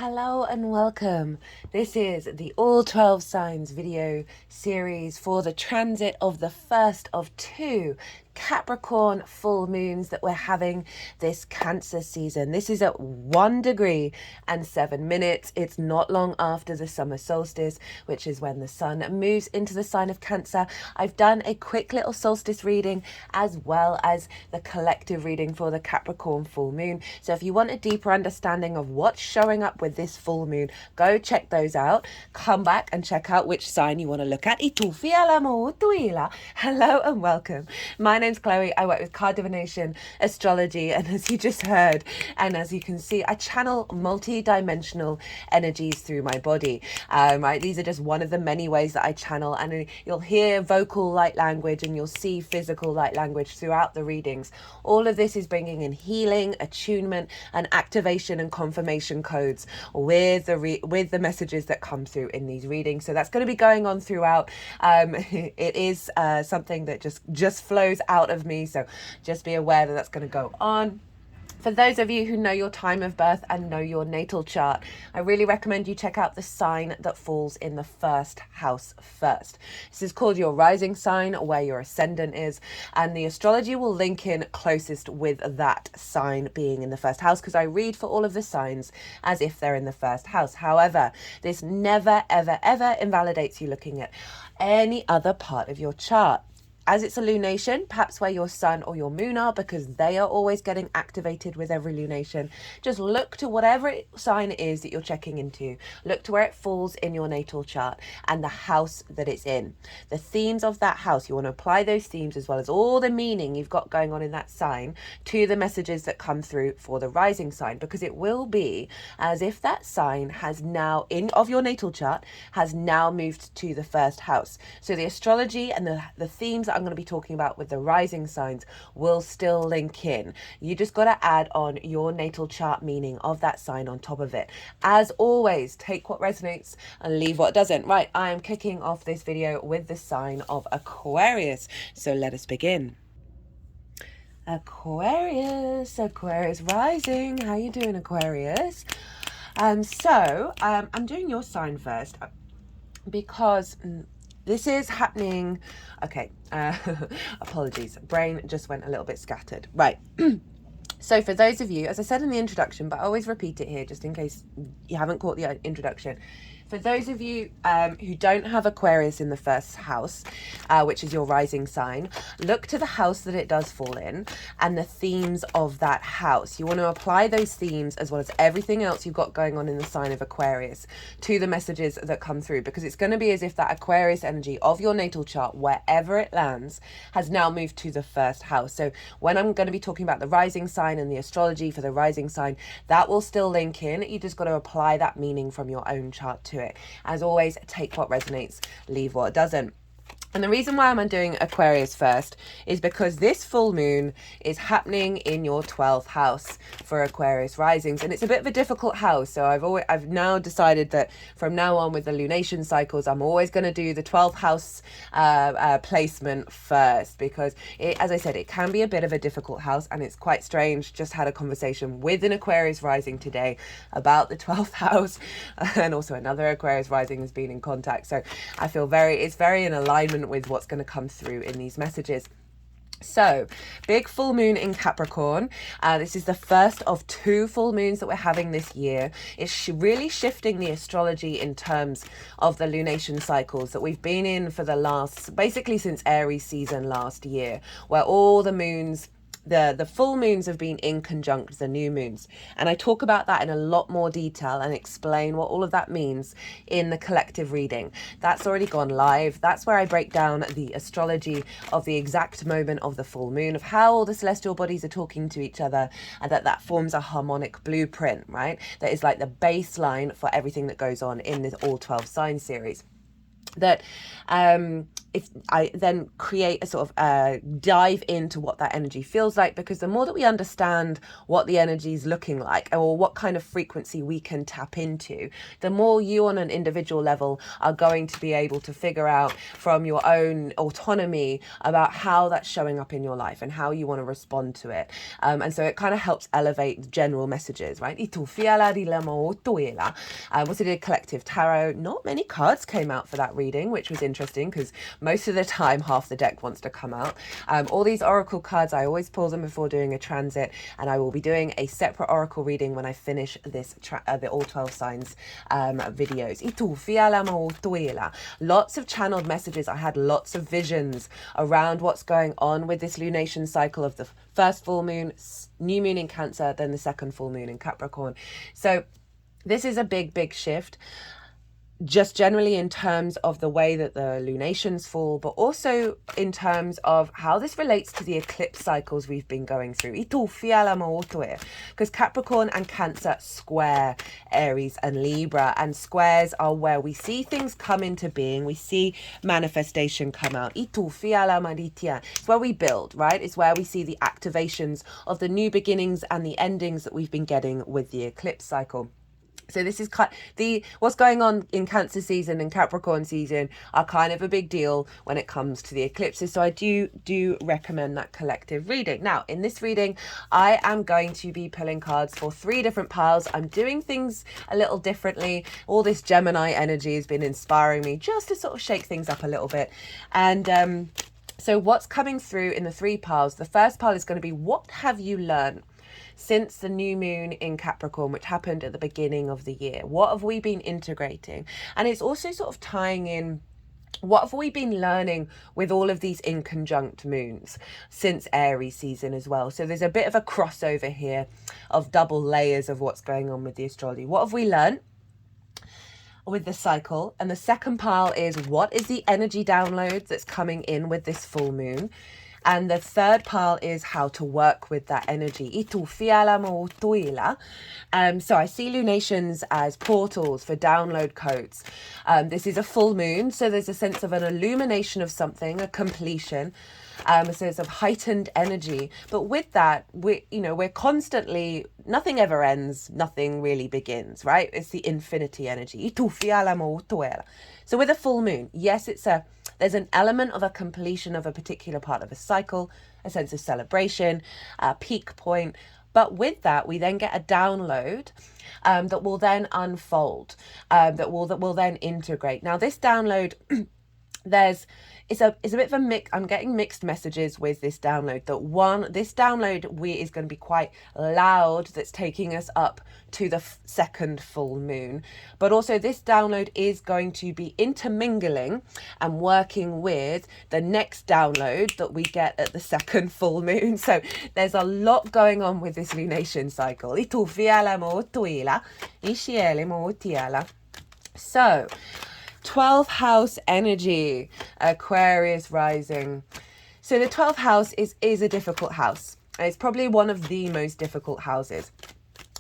Hello and welcome. This is the All 12 Signs video series for the transit of the first of two Capricorn full moons that we're having this Cancer season. This is at 1 degree and 7 minutes. It's not long after the summer solstice, which is when the sun moves into the sign of Cancer. I've done a quick little solstice reading as well as the collective reading for the Capricorn full moon. So if you want a deeper understanding of what's showing up with this full moon, go check those out. Come back and check out which sign you want to look at. Hello and welcome. My name's Chloe. I work with card divination, astrology, and as you just heard, and as you can see, I channel multi-dimensional energies through my body. Right, these are just one of the many ways that I channel, and you'll hear vocal light language and you'll see physical light language throughout the readings. All of this is bringing in healing, attunement, and activation and confirmation codes with the messages that come through in these readings. So that's going to be going on throughout. It is something that just flows out of me, so just be aware that that's going to go on. For those of you who know your time of birth and know your natal chart, I really recommend you check out the sign that falls in the first house first. This is called your rising sign, where your ascendant is, and the astrology will link in closest with that sign being in the first house, because I read for all of the signs as if they're in the first house. However, this never, ever, ever invalidates you looking at any other part of your chart. As it's a lunation, perhaps where your sun or your moon are, because they are always getting activated with every lunation. Just look to whatever sign it is that you're checking into. Look to where it falls in your natal chart and the house that it's in. The themes of that house, you want to apply those themes as well as all the meaning you've got going on in that sign to the messages that come through for the rising sign, because it will be as if that sign has now, of your natal chart, has now moved to the first house. So the astrology and the themes that I'm going to be talking about with the rising signs will still link in. You just got to add on your natal chart meaning of that sign on top of it. As always, take what resonates and leave what doesn't. Right, I am kicking off this video with the sign of Aquarius. So let us begin. Aquarius rising. How you doing, Aquarius? I'm doing your sign first because this is happening. Okay, apologies. Brain just went a little bit scattered. Right. So for those of you, as I said in the introduction, but I always repeat it here just in case you haven't caught the introduction. For those of you who don't have Aquarius in the first house, which is your rising sign, look to the house that it does fall in and the themes of that house. You want to apply those themes as well as everything else you've got going on in the sign of Aquarius to the messages that come through, because it's going to be as if that Aquarius energy of your natal chart, wherever it lands, has now moved to the first house. So when I'm going to be talking about the rising sign and the astrology for the rising sign, that will still link in. You just got to apply that meaning from your own chart to it. As always, take what resonates, leave what doesn't. And the reason why I'm doing Aquarius first is because this full moon is happening in your 12th house for Aquarius risings, and it's a bit of a difficult house. So I've now decided that from now on with the lunation cycles, I'm always going to do the 12th house placement first, because as I said, it can be a bit of a difficult house, and it's quite strange. Just had a conversation with an Aquarius rising today about the 12th house, and also another Aquarius rising has been in contact. So I feel it's very in alignment with what's going to come through in these messages. So, big full moon in Capricorn. This is the first of two full moons that we're having this year. It's really shifting the astrology in terms of the lunation cycles that we've been in for the basically since Aries season last year, where all the moons, the full moons have been in conjunct the new moons, and I talk about that in a lot more detail and explain what all of that means in the collective reading. That's already gone live. That's where I break down the astrology of the exact moment of the full moon, of how all the celestial bodies are talking to each other, and that forms a harmonic blueprint, right? That is like the baseline for everything that goes on in this all 12 sign series. That if I then create a sort of dive into what that energy feels like, because the more that we understand what the energy is looking like or what kind of frequency we can tap into, the more you on an individual level are going to be able to figure out from your own autonomy about how that's showing up in your life and how you want to respond to it. And so it kind of helps elevate general messages, right? Also did collective tarot. Not many cards came out for that reading, which was interesting because most of the time half the deck wants to come out. All these oracle cards, I always pull them before doing a transit, and I will be doing a separate oracle reading when I finish this the all 12 signs videos. Lots of channeled messages. I had lots of visions around what's going on with this lunation cycle of the first full moon, new moon in Cancer, then the second full moon in Capricorn. So this is a big shift, just generally in terms of the way that the lunations fall, but also in terms of how this relates to the eclipse cycles we've been going through. Because Capricorn and Cancer square Aries and Libra, and squares are where we see things come into being, we see manifestation come out. It's where we build, right? It's where we see the activations of the new beginnings and the endings that we've been getting with the eclipse cycle. So this is what's going on in Cancer season and Capricorn season are kind of a big deal when it comes to the eclipses. So I do recommend that collective reading. Now, in this reading, I am going to be pulling cards for 3 different piles. I'm doing things a little differently. All this Gemini energy has been inspiring me just to sort of shake things up a little bit. And so what's coming through in the 3 piles, the first pile is going to be, what have you learned since the new moon in Capricorn, which happened at the beginning of the year? What have we been integrating? And it's also sort of tying in, what have we been learning with all of these inconjunct moons since Aries season as well? So there's a bit of a crossover here of double layers of what's going on with the astrology. What have we learned with the cycle? And the second pile is, what is the energy download that's coming in with this full moon? And the third pile is how to work with that energy. So I see lunations as portals for download codes. This is a full moon, so there's a sense of an illumination of something, a completion. So it's of heightened energy. But with that, we're constantly, nothing ever ends, nothing really begins, right? It's the infinity energy. So with a full moon, yes, there's an element of a completion of a particular part of a cycle, a sense of celebration, a peak point. But with that, we then get a download that will then unfold, that will then integrate. Now, this download, it's a bit of a mix. I'm getting mixed messages with this download. This download is going to be quite loud. That's taking us up to the second full moon. But also this download is going to be intermingling and working with the next download that we get at the second full moon. So there's a lot going on with this lunation cycle. So 12th house energy, Aquarius rising. So the 12th house is a difficult house. It's probably one of the most difficult houses.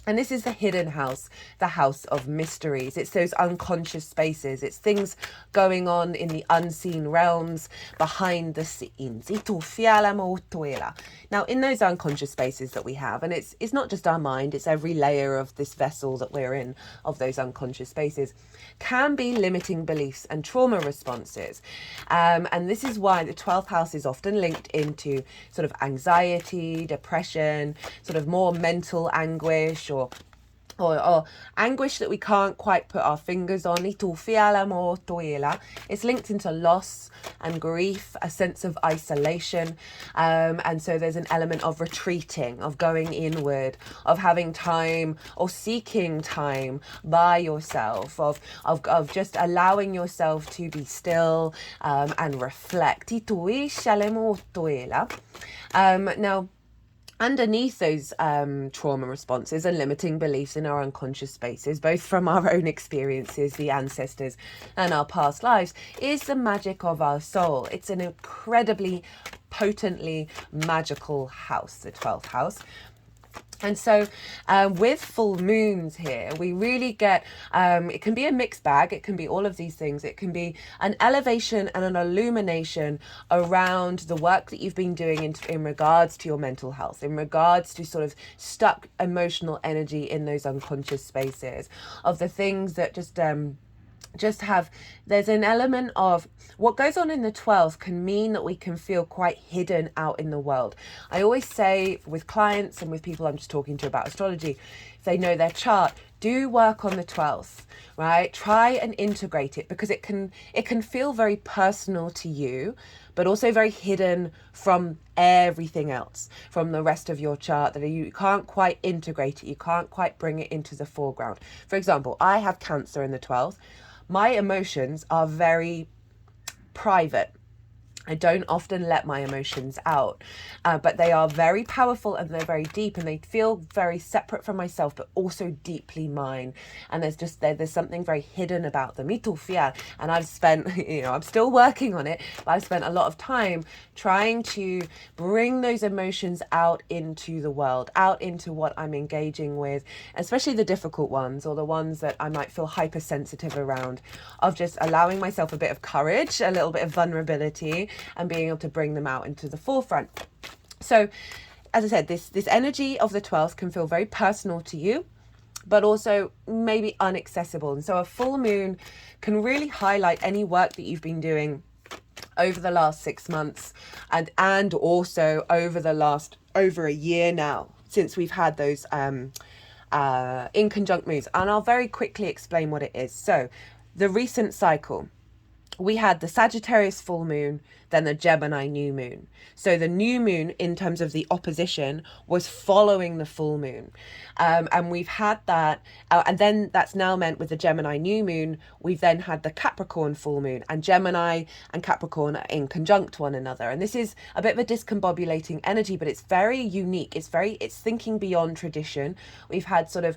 And this is the hidden house, the house of mysteries. It's those unconscious spaces. It's things going on in the unseen realms, behind the scenes. Now, in those unconscious spaces that we have, and it's not just our mind, it's every layer of this vessel that we're in, of those unconscious spaces, can be limiting beliefs and trauma responses. And this is why the 12th house is often linked into sort of anxiety, depression, sort of more mental anguish, or anguish that we can't quite put our fingers on. It's linked into loss and grief, a sense of isolation. And so there's an element of retreating, of going inward, of having time or seeking time by yourself, of just allowing yourself to be still and reflect. Now, underneath those trauma responses and limiting beliefs in our unconscious spaces, both from our own experiences, the ancestors, and our past lives, is the magic of our soul. It's an incredibly potently magical house, the 12th house. And so with full moons here, we really get, it can be a mixed bag. It can be all of these things. It can be an elevation and an illumination around the work that you've been doing in regards to your mental health, in regards to sort of stuck emotional energy in those unconscious spaces of the things that just have, there's an element of what goes on in the 12th can mean that we can feel quite hidden out in the world. I always say with clients and with people I'm just talking to about astrology, if they know their chart, do work on the 12th, right? Try and integrate it, because it can feel very personal to you, but also very hidden from everything else, from the rest of your chart, that you can't quite integrate it. You can't quite bring it into the foreground. For example, I have Cancer in the 12th. My emotions are very private. I don't often let my emotions out, but they are very powerful and they're very deep, and they feel very separate from myself, but also deeply mine. And there's something very hidden about them. And I've spent, I'm still working on it, but I've spent a lot of time trying to bring those emotions out into the world, out into what I'm engaging with, especially the difficult ones, or the ones that I might feel hypersensitive around, of just allowing myself a bit of courage, a little bit of vulnerability, and being able to bring them out into the forefront. So, as I said, this energy of the 12th can feel very personal to you, but also maybe inaccessible. And so a full moon can really highlight any work that you've been doing over the last 6 months, and also over a year now, since we've had those in conjunct moons. And I'll very quickly explain what it is. So the recent cycle, we had the Sagittarius full moon, then the Gemini new moon. So the new moon, in terms of the opposition, was following the full moon. And we've had that, and then that's now meant with the Gemini new moon, we've then had the Capricorn full moon, and Gemini and Capricorn are in conjunct one another. And this is a bit of a discombobulating energy, but it's very unique. It's thinking beyond tradition. We've had sort of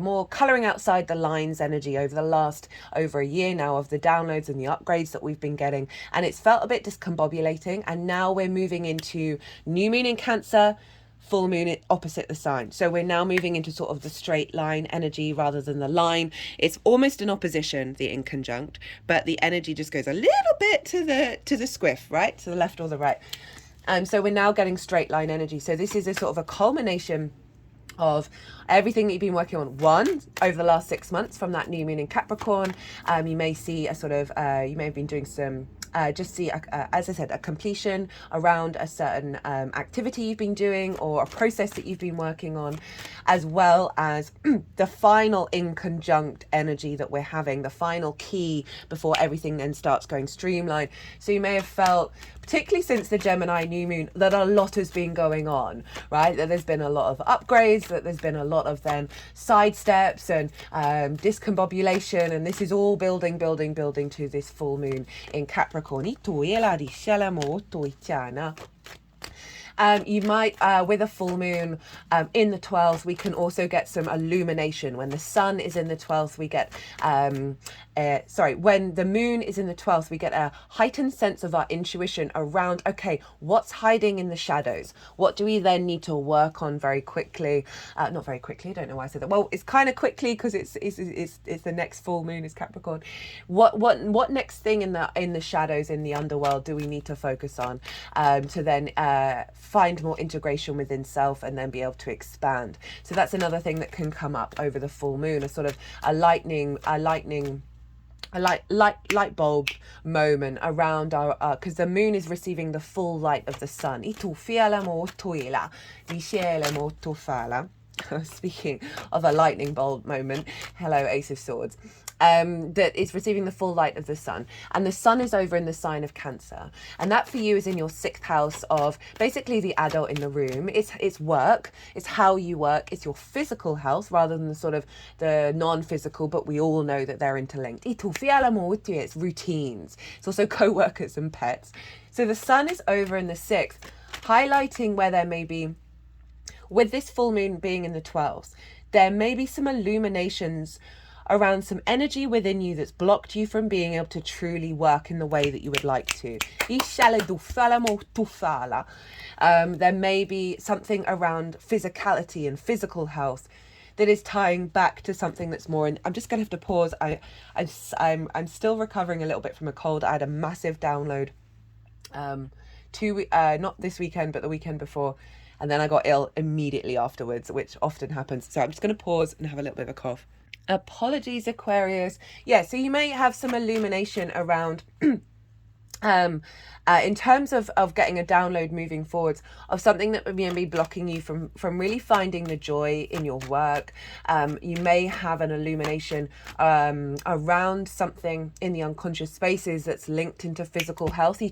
more colouring outside the lines energy over a year now, of the downloads and the upgrades that we've been getting. And it's felt a bit discombobulating. And now we're moving into new moon in Cancer, full moon opposite the sign. So we're now moving into sort of the straight line energy rather than the line. It's almost an opposition, the in conjunct, but the energy just goes a little bit to the squiff, right? To the left or the right. So we're now getting straight line energy. So this is a sort of a culmination of everything that you've been working on, over the last 6 months from that new moon in Capricorn. You may see a sort of, you may have been doing some, as I said, a completion around a certain activity you've been doing, or a process that you've been working on, as well as the final in conjunct energy that we're having, the final key before everything then starts going streamlined. So you may have felt, particularly since the Gemini new moon, that a lot has been going on, right? That there's been a lot of upgrades, that there's been a lot of then side steps and discombobulation, and this is all building to this full moon in Capricorn. You might, with a full moon in the 12th, we can also get some illumination. When the sun is in the 12th, we get, when the moon is in the 12th, we get a heightened sense of our intuition around, okay, what's hiding in the shadows? What do we then need to work on very quickly? Not very quickly, I don't know why I said that. Well, it's kind of quickly, because it's the next full moon is Capricorn. What next thing in the shadows, in the underworld, do we need to focus on to then find more integration within self, and then be able to expand? So that's another thing that can come up over the full moon, a sort of a light bulb moment around our, because the moon is receiving the full light of the sun. Speaking of a lightning bolt moment, hello Ace of Swords, that is receiving the full light of the sun, and the sun is over in the sign of Cancer, and that for you is in your 6th house of basically the adult in the room. It's work, it's how you work, it's your physical health rather than the sort of the non-physical, but we all know that they're interlinked. It's routines, it's also co-workers and pets. So the sun is over in the 6th, highlighting where there may be, with this full moon being in the 12th, there may be some illuminations around some energy within you that's blocked you from being able to truly work in the way that you would like to. There may be something around physicality and physical health that is tying back to something that's more. I'm just gonna have to pause. I'm still recovering a little bit from a cold. I had a massive download, not this weekend, but the weekend before, and then I got ill immediately afterwards, which often happens. So I'm just gonna pause and have a little bit of a cough. Apologies, Aquarius. Yeah, so you may have some illumination around in terms of getting a download moving forwards of something that may be blocking you from really finding the joy in your work. You may have an illumination around something in the unconscious spaces that's linked into physical health.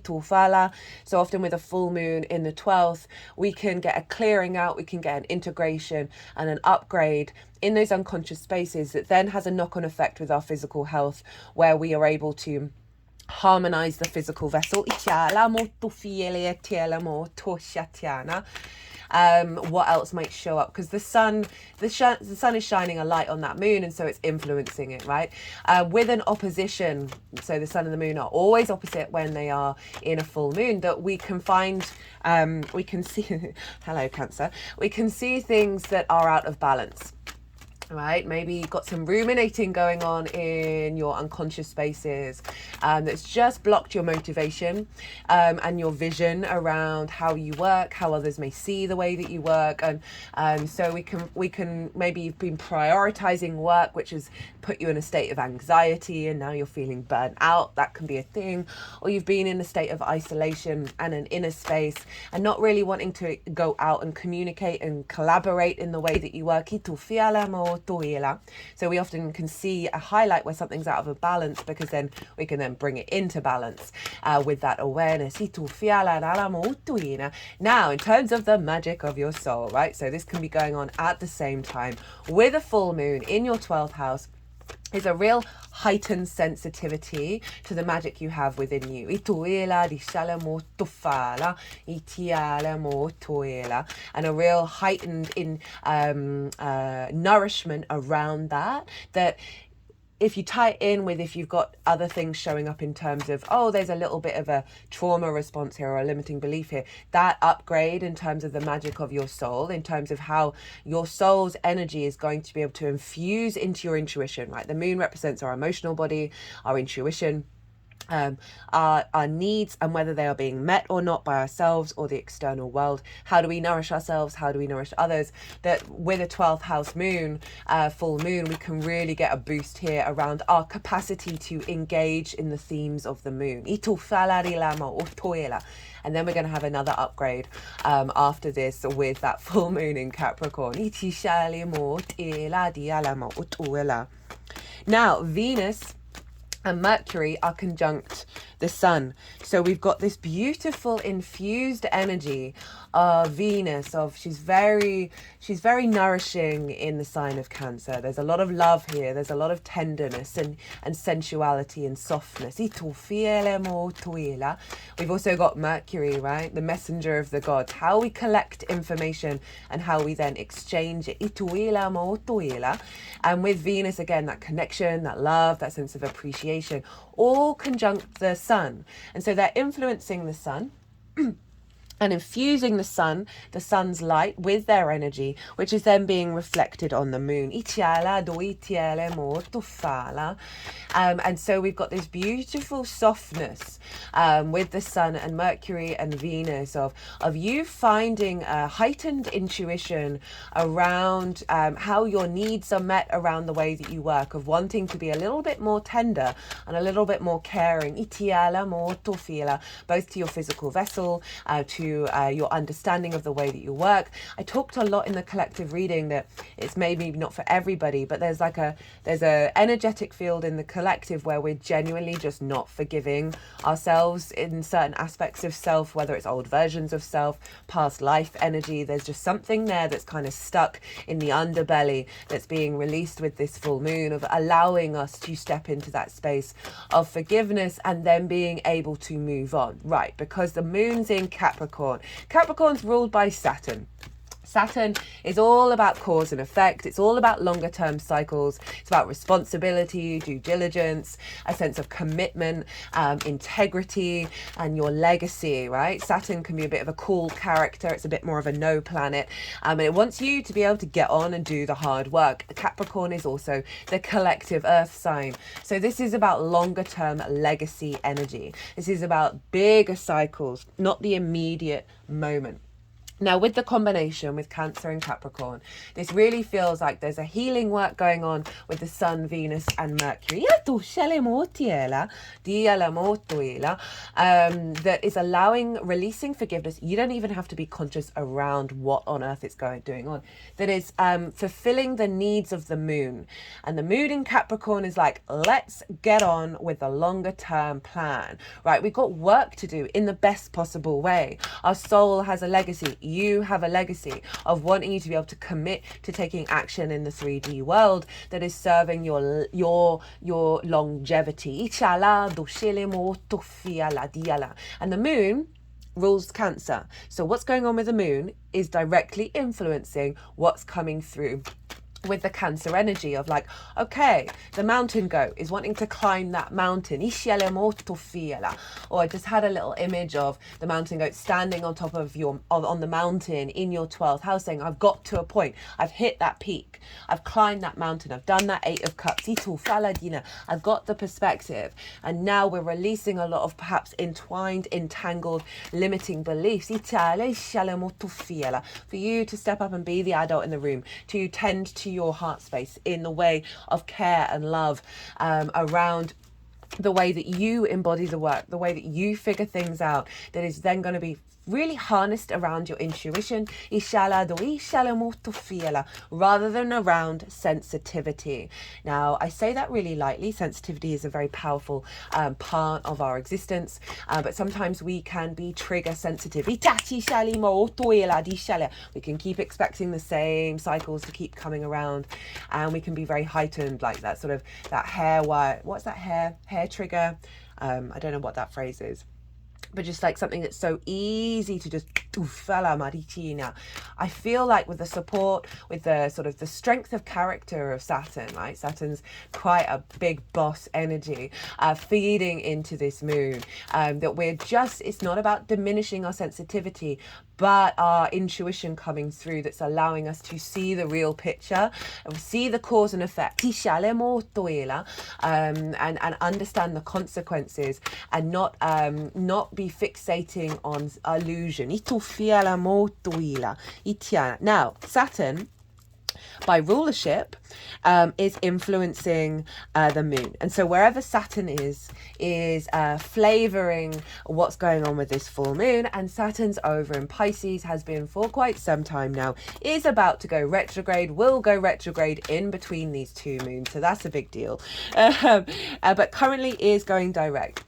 So often with a full moon in the 12th, we can get a clearing out, we can get an integration and an upgrade in those unconscious spaces that then has a knock-on effect with our physical health, where we are able to harmonize the physical vessel. What else might show up? Because the sun is shining a light on that moon, and so it's influencing it, right? With an opposition, so the sun and the moon are always opposite when they are in a full moon, that we can find, we can see, hello Cancer, we can see things that are out of balance. Right, maybe you've got some ruminating going on in your unconscious spaces that's just blocked your motivation and your vision around how you work, how others may see the way that you work. And so we can maybe you've been prioritizing work, which has put you in a state of anxiety, and now you're feeling burnt out. That can be a thing. Or you've been in a state of isolation and an inner space and not really wanting to go out and communicate and collaborate in the way that you work. So we often can see a highlight where something's out of a balance, because then we can then bring it into balance with that awareness. Now, in terms of the magic of your soul, right? So this can be going on at the same time with a full moon in your 12th house. Is a real heightened sensitivity to the magic you have within you. And a real heightened nourishment around that if you tie it in with, if you've got other things showing up in terms of, oh, there's a little bit of a trauma response here or a limiting belief here, that upgrade in terms of the magic of your soul, in terms of how your soul's energy is going to be able to infuse into your intuition, right? The moon represents our emotional body, our intuition, our needs, and whether they are being met or not by ourselves or the external world. How do we nourish ourselves? How do we nourish others? That with a 12th house moon, full moon, we can really get a boost here around our capacity to engage in the themes of the moon. And then we're going to have another upgrade after this with that full moon in Capricorn. Now, Venus and Mercury are conjunct the sun. So we've got this beautiful infused energy of Venus, she's very nourishing in the sign of Cancer. There's a lot of love here. There's a lot of tenderness and sensuality and softness. We've also got Mercury, right? The messenger of the gods. How we collect information and how we then exchange it. And with Venus, again, that connection, that love, that sense of appreciation, all conjunct the sun. And so they're influencing the sun and infusing the sun's light with their energy, which is then being reflected on the moon. And so we've got this beautiful softness with the sun and Mercury and Venus of you finding a heightened intuition around how your needs are met around the way that you work, of wanting to be a little bit more tender and a little bit more caring, both to your physical vessel, to your understanding of the way that you work. I talked a lot in the collective reading that it's maybe not for everybody, but there's a energetic field in the collective where we're genuinely just not forgiving ourselves in certain aspects of self, whether it's old versions of self, past life energy. There's just something there that's kind of stuck in the underbelly that's being released with this full moon, of allowing us to step into that space of forgiveness and then being able to move on, right? Because the moon's in Capricorn. Capricorn's ruled by Saturn. Saturn is all about cause and effect. It's all about longer term cycles. It's about responsibility, due diligence, a sense of commitment, integrity, and your legacy, right? Saturn can be a bit of a cool character. It's a bit more of a no planet. And it wants you to be able to get on and do the hard work. Capricorn is also the collective earth sign. So this is about longer term legacy energy. This is about bigger cycles, not the immediate moment. Now, with the combination with Cancer and Capricorn, this really feels like there's a healing work going on with the Sun, Venus, and Mercury. That is allowing, releasing forgiveness. You don't even have to be conscious around what on earth is doing on. That is fulfilling the needs of the moon. And the moon in Capricorn is like, let's get on with the longer term plan, right? We've got work to do in the best possible way. Our soul has a legacy. You have a legacy of wanting you to be able to commit to taking action in the 3D world that is serving your longevity. And the moon rules Cancer. So what's going on with the moon is directly influencing what's coming through with the Cancer energy of like, okay, the mountain goat is wanting to climb that mountain. Or I just had a little image of the mountain goat standing on top of on the mountain in your 12th house saying, I've got to a point. I've hit that peak. I've climbed that mountain. I've done that 8 of cups. I've got the perspective. And now we're releasing a lot of perhaps entwined, entangled, limiting beliefs. For you to step up and be the adult in the room, to tend to your heart space in the way of care and love around the way that you embody the work, the way that you figure things out, that is then going to be really harnessed around your intuition, rather than around sensitivity. Now, I say that really lightly. Sensitivity is a very powerful part of our existence, but sometimes we can be trigger sensitive. We can keep expecting the same cycles to keep coming around, and we can be very heightened, like that sort of that hair wire. What's that hair trigger? I don't know what that phrase is. But just like something that's so easy to just I feel like with the support, with the sort of the strength of character of Saturn, right? Saturn's quite a big boss energy feeding into this moon, that it's not about diminishing our sensitivity, but our intuition coming through that's allowing us to see the real picture, see the cause and effect, and understand the consequences, and not be fixating on illusion. Now, Saturn, by rulership, is influencing the moon, and so wherever Saturn is flavoring what's going on with this full moon. And Saturn's over in Pisces, has been for quite some time now, is about to go retrograde, will go retrograde in between these two moons, so that's a big deal, but currently is going direct.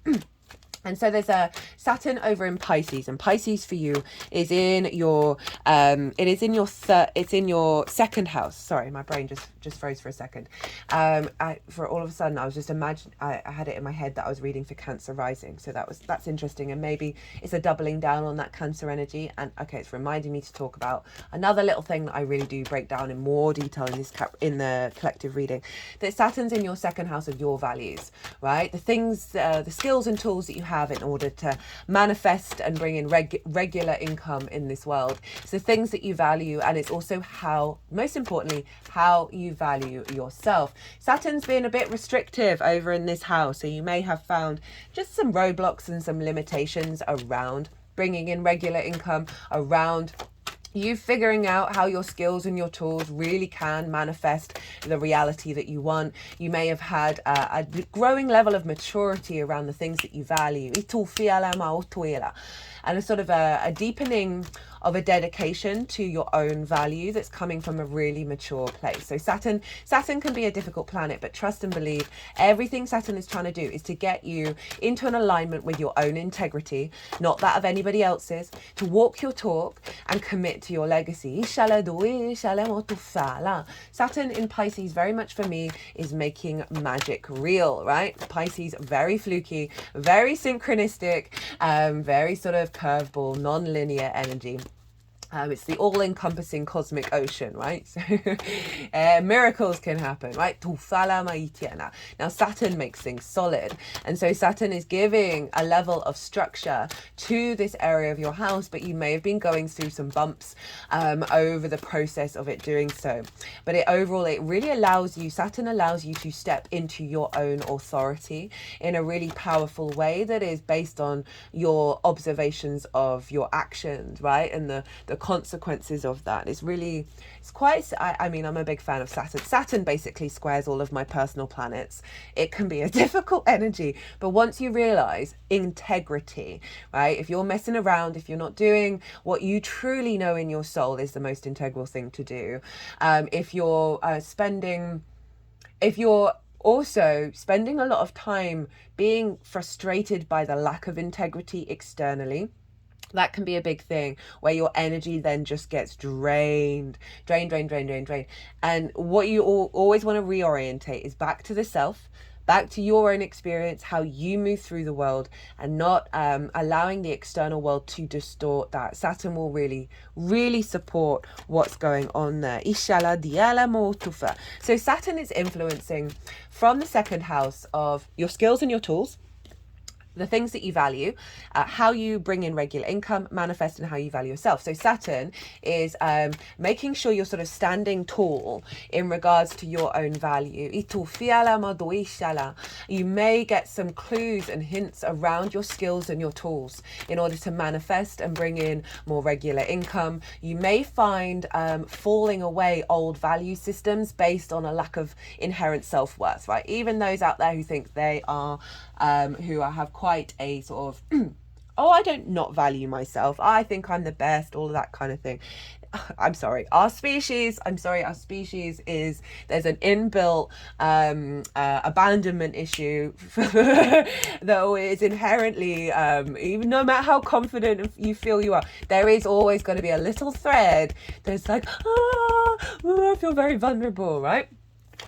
And so there's a Saturn over in Pisces, and Pisces for you is in your it's in your second house. Sorry, my brain just froze for a second. For all of a sudden I was just I had it in my head that I was reading for Cancer rising, so that's interesting, and maybe it's a doubling down on that Cancer energy. And okay, it's reminding me to talk about another little thing that I really do break down in more detail in the collective reading, that Saturn's in your second house of your values, right? The things, the skills and tools that you have in order to manifest and bring in regular income in this world. It's the things that you value, and it's also most importantly, how you value yourself. Saturn's been a bit restrictive over in this house, so you may have found just some roadblocks and some limitations around bringing in regular income, around you figuring out how your skills and your tools really can manifest the reality that you want. You may have had a growing level of maturity around the things that you value, and a sort of a deepening of a dedication to your own value that's coming from a really mature place. So Saturn can be a difficult planet, but trust and believe, everything Saturn is trying to do is to get you into an alignment with your own integrity, not that of anybody else's, to walk your talk and commit to your legacy. Saturn in Pisces, very much for me, is making magic real, right? Pisces, very fluky, very synchronistic, very sort of curveball, non-linear energy. It's the all-encompassing cosmic ocean, right? So miracles can happen, right? Now Saturn makes things solid, and so Saturn is giving a level of structure to this area of your house, but you may have been going through some bumps over the process of it doing so. But overall, it really allows you, Saturn allows you to step into your own authority in a really powerful way that is based on your observations of your actions, right? And the consequences of that. It's quite, I mean, I'm a big fan of Saturn. Saturn basically squares all of my personal planets. It can be a difficult energy, but once you realize integrity, right? If you're messing around, if you're not doing what you truly know in your soul is the most integral thing to do, if you're also spending a lot of time being frustrated by the lack of integrity externally, that can be a big thing where your energy then just gets drained. And what you always want to reorientate is back to the self, back to your own experience, how you move through the world, and not allowing the external world to distort that. Saturn will really, really support what's going on there. So Saturn is influencing from the second house of your skills and your tools, the things that you value, how you bring in regular income, manifest, and how you value yourself. So Saturn is making sure you're sort of standing tall in regards to your own value. You may get some clues and hints around your skills and your tools in order to manifest and bring in more regular income. You may find falling away old value systems based on a lack of inherent self-worth, right? Even those out there who think they are, who have quite a sort of, oh, I don't not value myself, I think I'm the best, all of that kind of thing. I'm sorry, our species is, there's an inbuilt abandonment issue that is inherently, even no matter how confident you feel you are, there is always going to be a little thread that's like, I feel very vulnerable, right?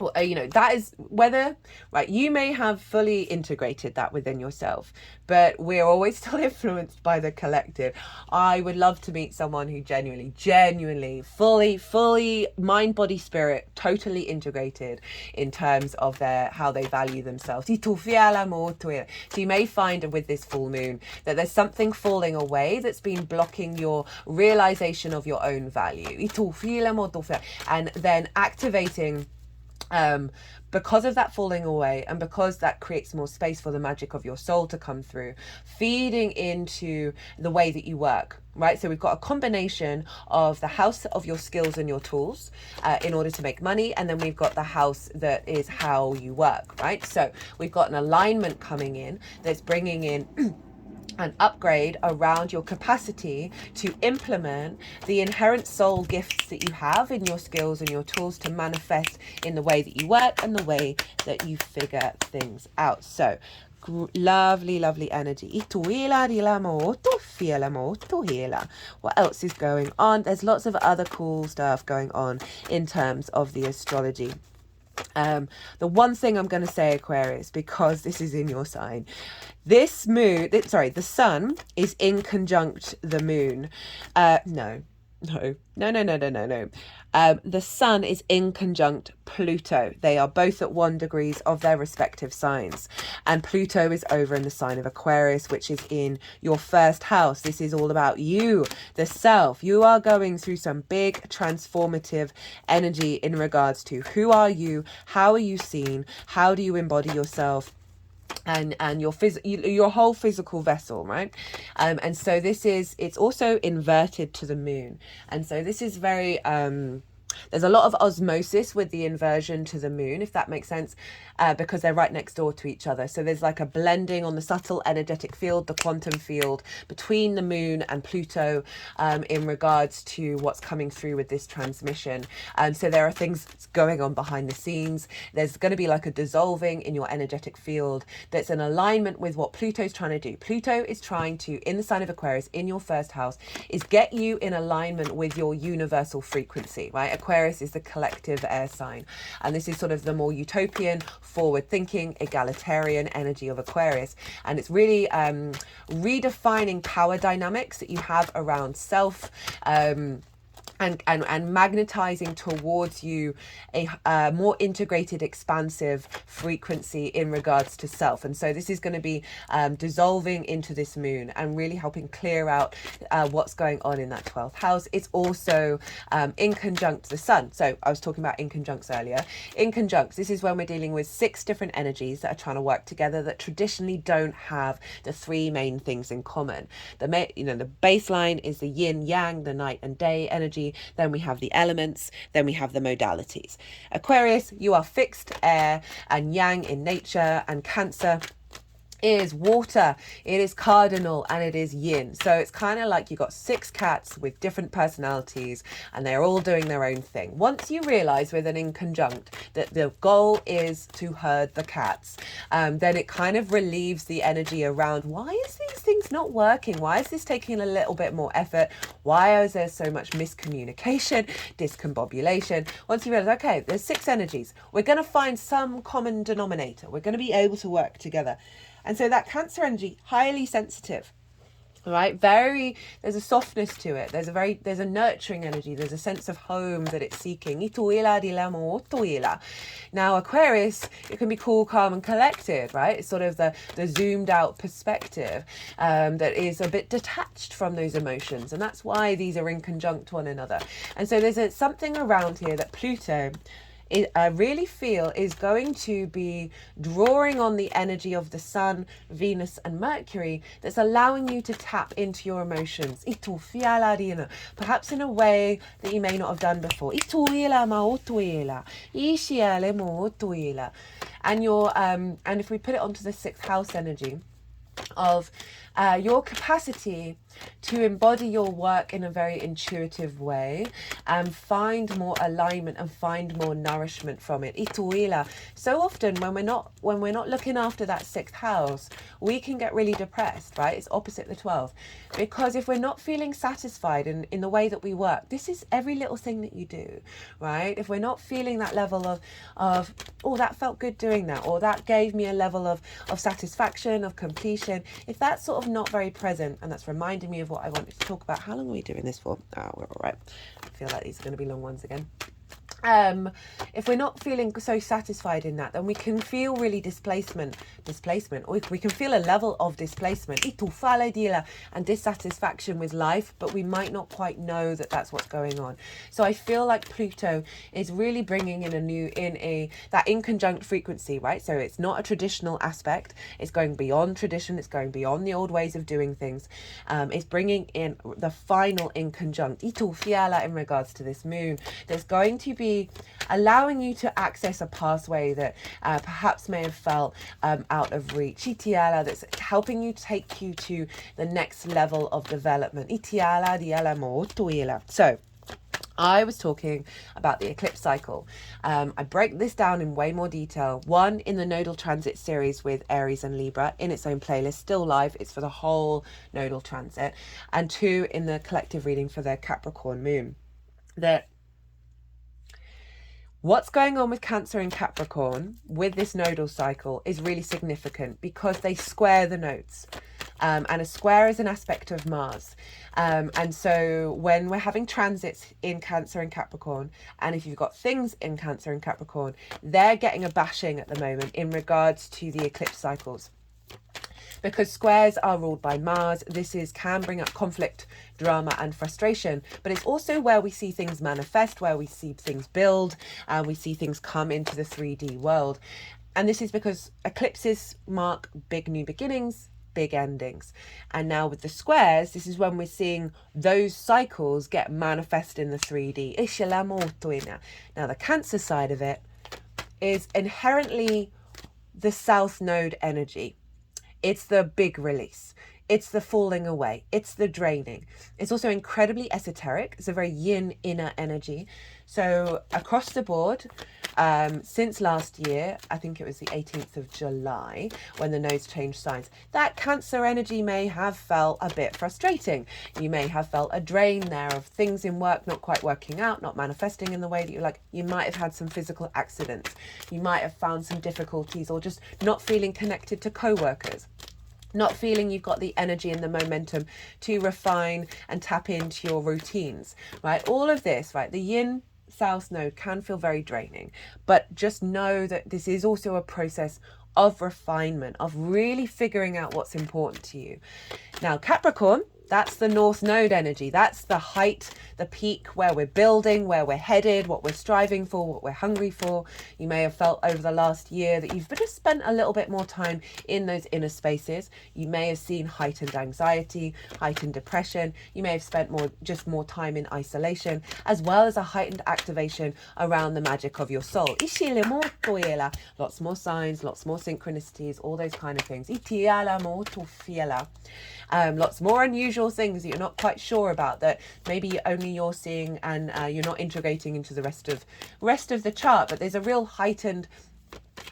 Well, that is whether, right, you may have fully integrated that within yourself, but we're always still influenced by the collective. I would love to meet someone who genuinely, fully mind, body, spirit, totally integrated in terms of how they value themselves. So you may find with this full moon that there's something falling away that's been blocking your realization of your own value. And then activating, because of that falling away, and because that creates more space for the magic of your soul to come through, feeding into the way that you work, right? So we've got a combination of the house of your skills and your tools in order to make money, and then we've got the house that is how you work, right? So we've got an alignment coming in that's bringing in an upgrade around your capacity to implement the inherent soul gifts that you have in your skills and your tools to manifest in the way that you work and the way that you figure things out. So lovely energy. What else is going on? There's lots of other cool stuff going on in terms of the astrology. The one thing I'm going to say, Aquarius, because this is in your sign, the sun is in conjunct the moon. No. The sun is in conjunct Pluto. They are both at 1 degree of their respective signs, and Pluto is over in the sign of Aquarius, which is in your first house. This is all about you, the self. You are going through some big transformative energy in regards to who are you, how are you seen, how do you embody yourself, and your whole physical vessel, right? And so it's also inverted to the moon, and so this is very there's a lot of osmosis with the inversion to the moon, if that makes sense, because they're right next door to each other. So there's like a blending on the subtle energetic field, the quantum field, between the moon and Pluto in regards to what's coming through with this transmission. So there are things going on behind the scenes. There's going to be like a dissolving in your energetic field that's in alignment with what Pluto's trying to do. Pluto is trying to, in the sign of Aquarius, in your first house, is get you in alignment with your universal frequency, right? Aquarius is the collective air sign. And this is sort of the more utopian, forward-thinking, egalitarian energy of Aquarius. And it's really redefining power dynamics that you have around self, and magnetizing towards you a more integrated, expansive frequency in regards to self. And so this is going to be dissolving into this moon and really helping clear out what's going on in that 12th house. It's also in conjunct the sun. So I was talking about in conjuncts earlier. In conjuncts, this is when we're dealing with 6 different energies that are trying to work together that traditionally don't have the 3 main things in common. The baseline is the yin yang, the night and day energy. Then we have the elements, then we have the modalities. Aquarius, you are fixed air and yang in nature, and Cancer is water, it is cardinal, and it is yin. So it's kind of like you got 6 cats with different personalities and they're all doing their own thing. Once you realize with an in conjunct that the goal is to herd the cats, then it kind of relieves the energy around, why is these things not working? Why is this taking a little bit more effort? Why is there so much miscommunication, discombobulation? Once you realize, okay, there's 6 energies, we're going to find some common denominator, we're going to be able to work together. And so that Cancer energy, highly sensitive, right? There's a softness to it. There's a nurturing energy. There's a sense of home that it's seeking. Now, Aquarius, it can be cool, calm, and collected, right? It's sort of the zoomed out perspective that is a bit detached from those emotions. And that's why these are in conjunct one another. And so there's something around here that Pluto, I really feel, is going to be drawing on the energy of the Sun, Venus and Mercury that's allowing you to tap into your emotions. Perhaps in a way that you may not have done before. And if we put it onto the 6th house energy of your capacity to embody your work in a very intuitive way and find more alignment and find more nourishment from it. So often when we're not looking after that 6th house, we can get really depressed, right? It's opposite the 12th. Because if we're not feeling satisfied in the way that we work, this is every little thing that you do, right? If we're not feeling that level of oh, that felt good doing that, or that gave me a level of satisfaction, of completion, if that's sort of not very present, and that's reminding me of what I wanted to talk about. How long are we doing this for? Oh, we're all right. I feel like these are going to be long ones again. If we're not feeling so satisfied in that, then we can feel really displacement, or we can feel a level of displacement and dissatisfaction with life, but we might not quite know that that's what's going on. So I feel like Pluto is really bringing in that in conjunct frequency, right? So it's not a traditional aspect, it's going beyond tradition, it's going beyond the old ways of doing things. It's bringing in the final in conjunct in regards to this moon that's going to be allowing you to access a pathway that perhaps may have felt out of reach. That's helping you take you to the next level of development. So I was talking about the eclipse cycle. I break this down in way more detail. 1 in the nodal transit series with Aries and Libra in its own playlist, still live. It's for the whole nodal transit. And 2 in the collective reading for the Capricorn moon. That what's going on with Cancer and Capricorn with this nodal cycle is really significant because they square the nodes. And a square is an aspect of Mars. And so when we're having transits in Cancer and Capricorn, and if you've got things in Cancer and Capricorn, they're getting a bashing at the moment in regards to the eclipse cycles. Because squares are ruled by Mars, can bring up conflict, drama and frustration, but it's also where we see things manifest, where we see things build, and we see things come into the 3D world. And this is because eclipses mark big new beginnings, big endings. And now with the squares, this is when we're seeing those cycles get manifest in the 3D. Now the Cancer side of it is inherently the South Node energy. It's the big release. It's the falling away. It's the draining. It's also incredibly esoteric. It's a very yin inner energy. So across the board, since last year, I think it was the 18th of July, when the nodes changed signs, that Cancer energy may have felt a bit frustrating. You may have felt a drain there of things in work not quite working out, not manifesting in the way that you like. You might have had some physical accidents. You might have found some difficulties, or just not feeling connected to co-workers. Not feeling you've got the energy and the momentum to refine and tap into your routines, right? All of this, right? The yin south node can feel very draining, but just know that this is also a process of refinement, of really figuring out what's important to you. Now, Capricorn, that's the north node energy. That's the height, the peak, where we're building, where we're headed, what we're striving for, what we're hungry for. You may have felt over the last year that you've just spent a little bit more time in those inner spaces. You may have seen heightened anxiety, heightened depression. You may have spent more time in isolation, as well as a heightened activation around the magic of your soul. Lots more signs, lots more synchronicities, all those kind of things. Lots more unusual things that you're not quite sure about, that maybe only you're seeing, and you're not integrating into the rest of the chart. But there's a real heightened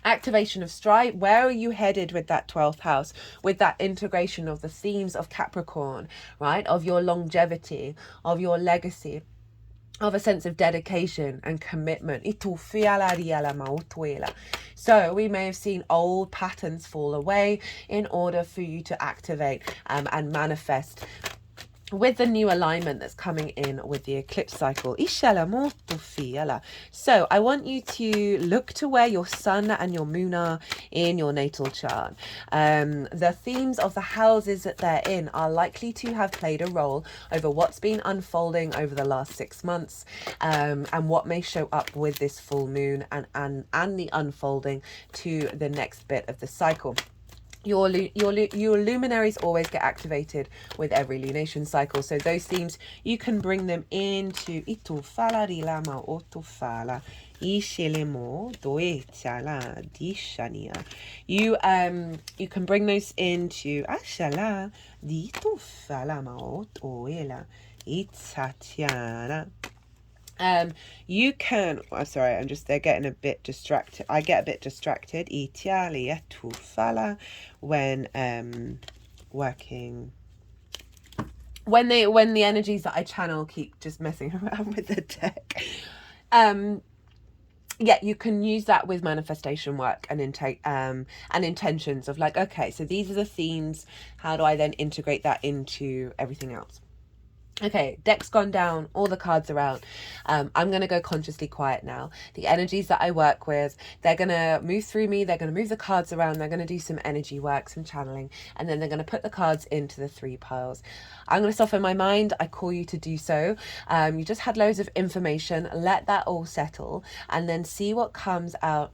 activation of strive. Where are you headed with that 12th house, with that integration of the themes of Capricorn, right? Of your longevity, of your legacy, of a sense of dedication and commitment. So we may have seen old patterns fall away in order for you to activate and manifest with the new alignment that's coming in with the eclipse cycle. So I want you to look to where your sun and your moon are in your natal chart. The themes of the houses that they're in are likely to have played a role over what's been unfolding over the last 6 months, and what may show up with this full moon and the unfolding to the next bit of the cycle. Your luminaries always get activated with every lunation cycle. So those themes, you can bring them into itufala rilama otufala ishilemo doetala dishania. You can bring those into ashala ditufala maotoela itatiana. You can, sorry, they're getting a bit distracted. I get a bit distracted. When working, when the energies that I channel keep just messing around with the deck. Yeah, you can use that with manifestation work and intentions of like, okay, so these are the themes. How do I then integrate that into everything else? Okay, deck's gone down, all the cards are out. I'm going to go consciously quiet now. The energies that I work with, they're going to move through me. They're going to move the cards around. They're going to do some energy work, some channeling, and then they're going to put the cards into the 3 piles. I'm going to soften my mind. I call you to do so. You just had loads of information. Let that all settle and then see what comes out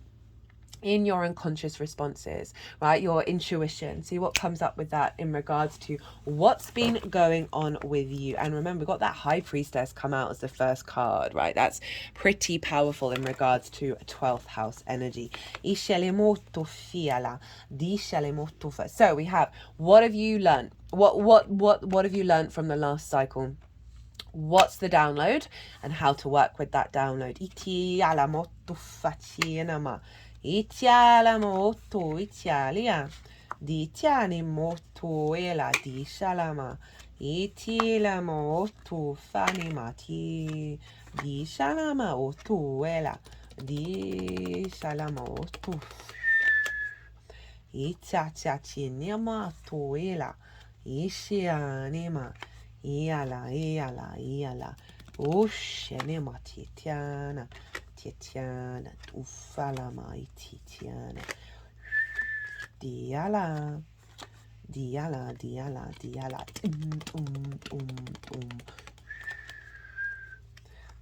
in your unconscious responses, right? Your intuition. See what comes up with that in regards to what's been going on with you. And remember, we've got that High Priestess come out as the first card, right? That's pretty powerful in regards to a 12th house energy. So we have, what have you learned? What have you learned from the last cycle? What's the download and how to work with that download? Itiala moto itialia di tiani moto ela di shalama itila moto fanimati di shalama oto ela di shalama oto itachatinima to ela ishianima iala oshenima titiana Titiana, ufalama Titiana, diala,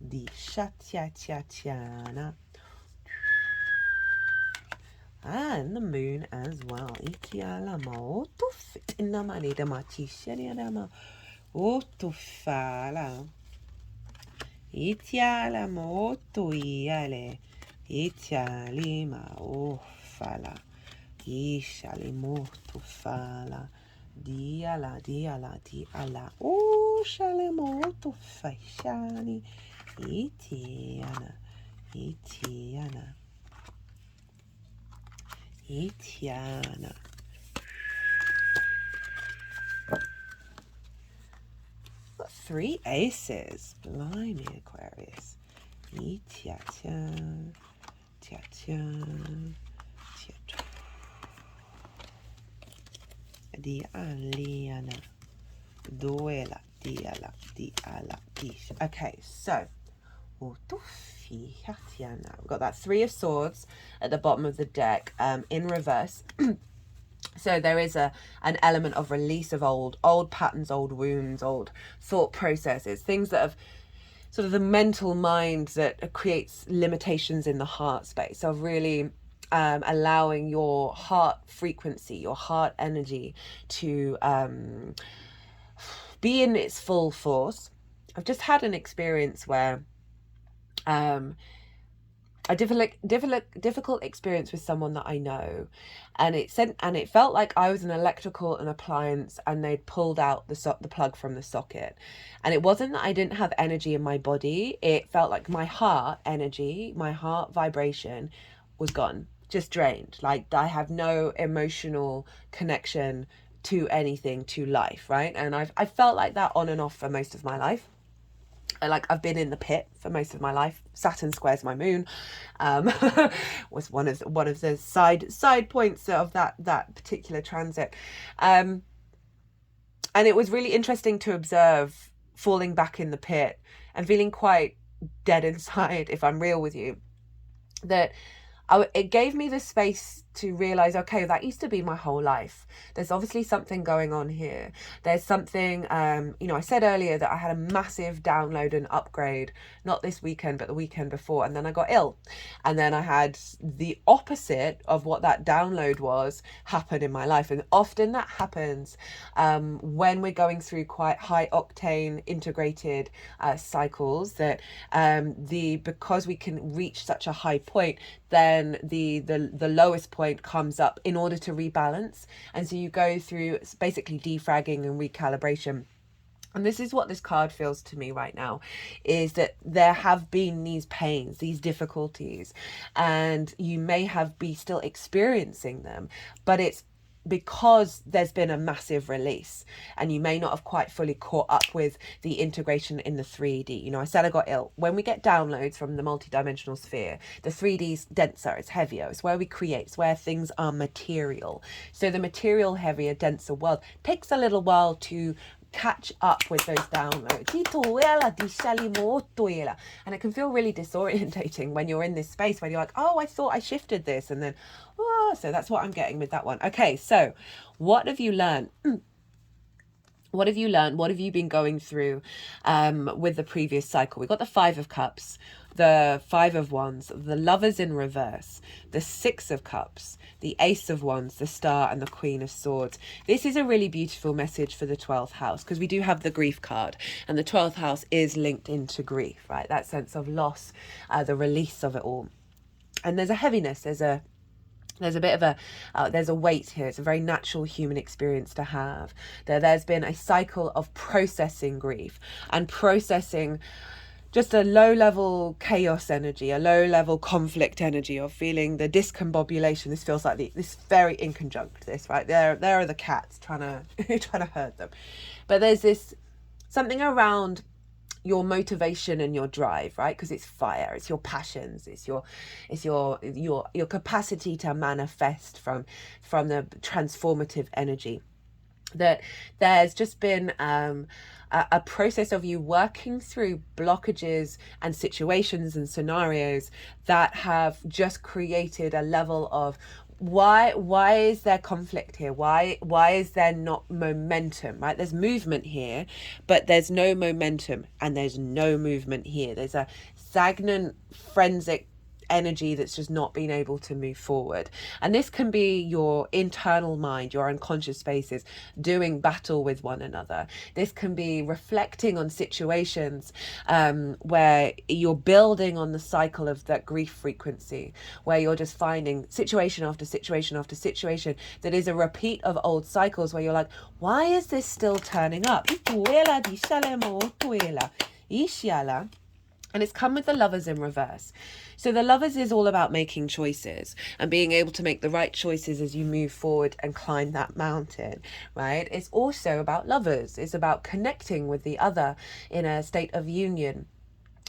di shatiatiana, and the moon as well. Itiala ma otufit inamanida matishania ma otufala. Itiala moto iale, itiali ma ofala, ishali moto fala, Diala, diala, diala. Oh, shalemoto faishani. Itiana, itiana, itiana. Got 3 aces. Blimey, Aquarius. Tia, tia, tia, tia, tia. Dialiana. Duela, diala, diala, dish. Okay, so we've got that 3 of Swords at the bottom of the deck, in reverse. So there is an element of release of old patterns, old wounds, old thought processes, things that have sort of the mental mind that creates limitations in the heart space of really allowing your heart frequency, your heart energy to be in its full force. I've just had an experience where a difficult experience with someone that I know, and it felt like I was an electrical and appliance, and they'd pulled out the plug from the socket. And it wasn't that I didn't have energy in my body, it felt like my heart energy, my heart vibration was gone, just drained. Like I have no emotional connection to anything, to life, right? And I felt like that on and off for most of my life. Like I've been in the pit for most of my life. Saturn squares my moon, was one of the side points of that particular transit, and it was really interesting to observe falling back in the pit and feeling quite dead inside, if I'm real with you. That it gave me the space to realize, okay, that used to be my whole life. There's obviously something going on here. There's something, I said earlier that I had a massive download and upgrade, not this weekend, but the weekend before. And then I got ill. And then I had the opposite of what that download was happen in my life. And often that happens when we're going through quite high octane integrated cycles, that because we can reach such a high point, then the lowest point comes up in order to rebalance. And so you go through basically defragging and recalibration. And this is what this card feels to me right now, is that there have been these pains, these difficulties, and you may be still experiencing them, but it's because there's been a massive release, and you may not have quite fully caught up with the integration in the 3D. I said I got ill. When we get downloads from the multidimensional sphere, the 3D's denser, it's heavier, it's where we create, it's where things are material. So the material, heavier, denser world takes a little while to catch up with those downloads. And it can feel really disorientating when you're in this space where you're like, oh, I thought I shifted this, and then so that's what I'm getting with that one. Okay, so what have you learned? What have you learned? What have you been going through with the previous cycle? We got the 5 of Cups, the 5 of Wands, the Lovers in reverse, the 6 of Cups, the Ace of Wands, the Star, and the Queen of Swords. This is a really beautiful message for the 12th house, because we do have the grief card, and the 12th house is linked into grief, right? That sense of loss, the release of it all. And there's a heaviness, there's a bit of there's a weight here. It's a very natural human experience to have. There's been a cycle of processing grief and processing just a low-level chaos energy, a low-level conflict energy of feeling the discombobulation. This feels like this very inconjunct, this, right? There are the cats trying to herd them. But there's this something around your motivation and your drive, right? Because it's fire, it's your passions, it's your capacity to manifest from the transformative energy. That there's just been a process of you working through blockages and situations and scenarios that have just created a level of why is there conflict here? Why is there not momentum, right? There's movement here, but there's no momentum, and there's no movement here. There's a stagnant, forensic energy that's just not been able to move forward. And this can be your internal mind, your unconscious spaces doing battle with one another. This can be reflecting on situations where you're building on the cycle of that grief frequency, where you're just finding situation after situation after situation that is a repeat of old cycles, where you're like, why is this still turning up? And it's come with the Lovers in reverse. So the Lovers is all about making choices and being able to make the right choices as you move forward and climb that mountain, right? It's also about lovers. It's about connecting with the other in a state of union.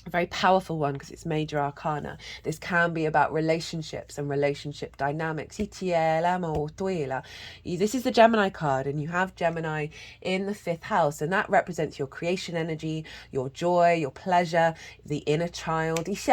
A very powerful one because it's major arcana. This can be about relationships and relationship dynamics. This is the Gemini card, and you have Gemini in the 5th house, and that represents your creation energy, your joy, your pleasure, the inner child, things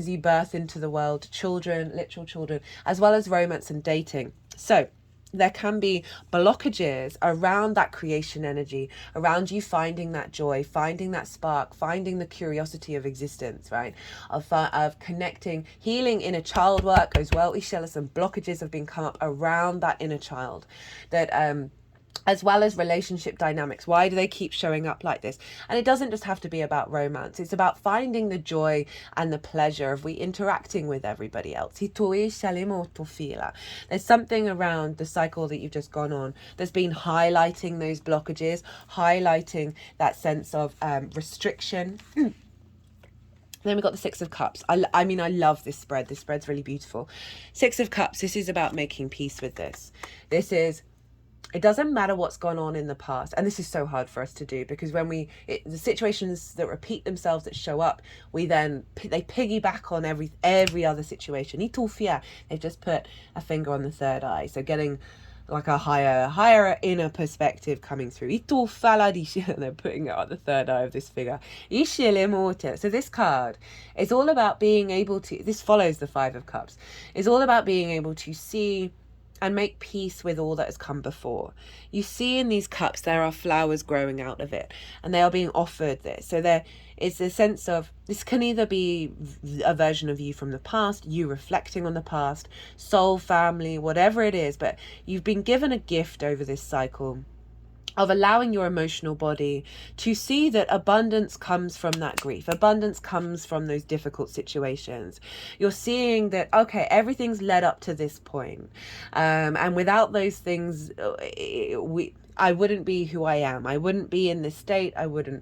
you birth into the world, children, literal children, as well as romance and dating. So there can be blockages around that creation energy, around you finding that joy, finding that spark, finding the curiosity of existence, right? Of connecting, healing inner child work as well. Some blockages have been come up around that inner child, that as well as relationship dynamics. Why do they keep showing up like this? And it doesn't just have to be about romance. It's about finding the joy and the pleasure of interacting with everybody else. There's something around the cycle that you've just gone on that's been highlighting those blockages, highlighting that sense of restriction. Then we've got the 6 of Cups. I mean, I love this spread. This spread's really beautiful. 6 of Cups, this is about making peace with this. It doesn't matter what's gone on in the past. And this is so hard for us to do, because when the situations that repeat themselves, that show up, they piggyback on every other situation. They've just put a finger on the third eye. So getting like a higher inner perspective coming through. They're putting it on the third eye of this figure. So this card is all about being able to, this follows the 5 of Cups, it's all about being able to see and make peace with all that has come before. You see in these cups, there are flowers growing out of it, and they are being offered this. So there is a sense of, this can either be a version of you from the past, you reflecting on the past, soul, family, whatever it is, but you've been given a gift over this cycle of allowing your emotional body to see that abundance comes from that grief. Abundance comes from those difficult situations. You're seeing that, okay, everything's led up to this point. And without those things, I wouldn't be who I am. I wouldn't be in this state. I wouldn't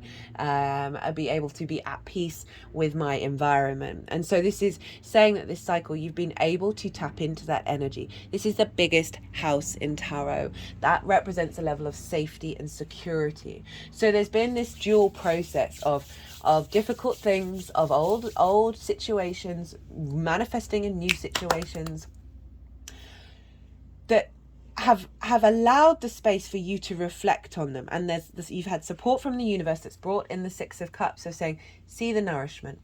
be able to be at peace with my environment. And so this is saying that this cycle, you've been able to tap into that energy. This is the biggest house in tarot. That represents a level of safety and security. So there's been this dual process of difficult things, of old situations, manifesting in new situations that have allowed the space for you to reflect on them. And you've had support from the universe that's brought in the 6 of Cups. So saying, see the nourishment,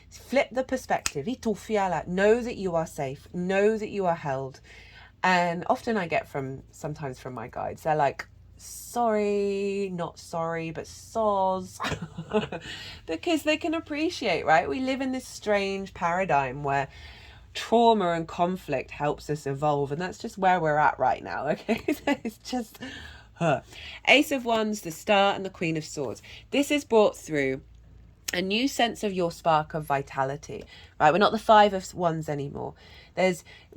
flip the perspective, know that you are safe, know that you are held. And often I get sometimes from my guides, they're like, sorry, not sorry, but soz. Because they can appreciate, right? We live in this strange paradigm where trauma and conflict helps us evolve, and that's just where we're at right now. Okay, it's just Ace of Wands, the Star, and the Queen of Swords. This is brought through a new sense of your spark of vitality, right? We're not the 5 of Wands anymore.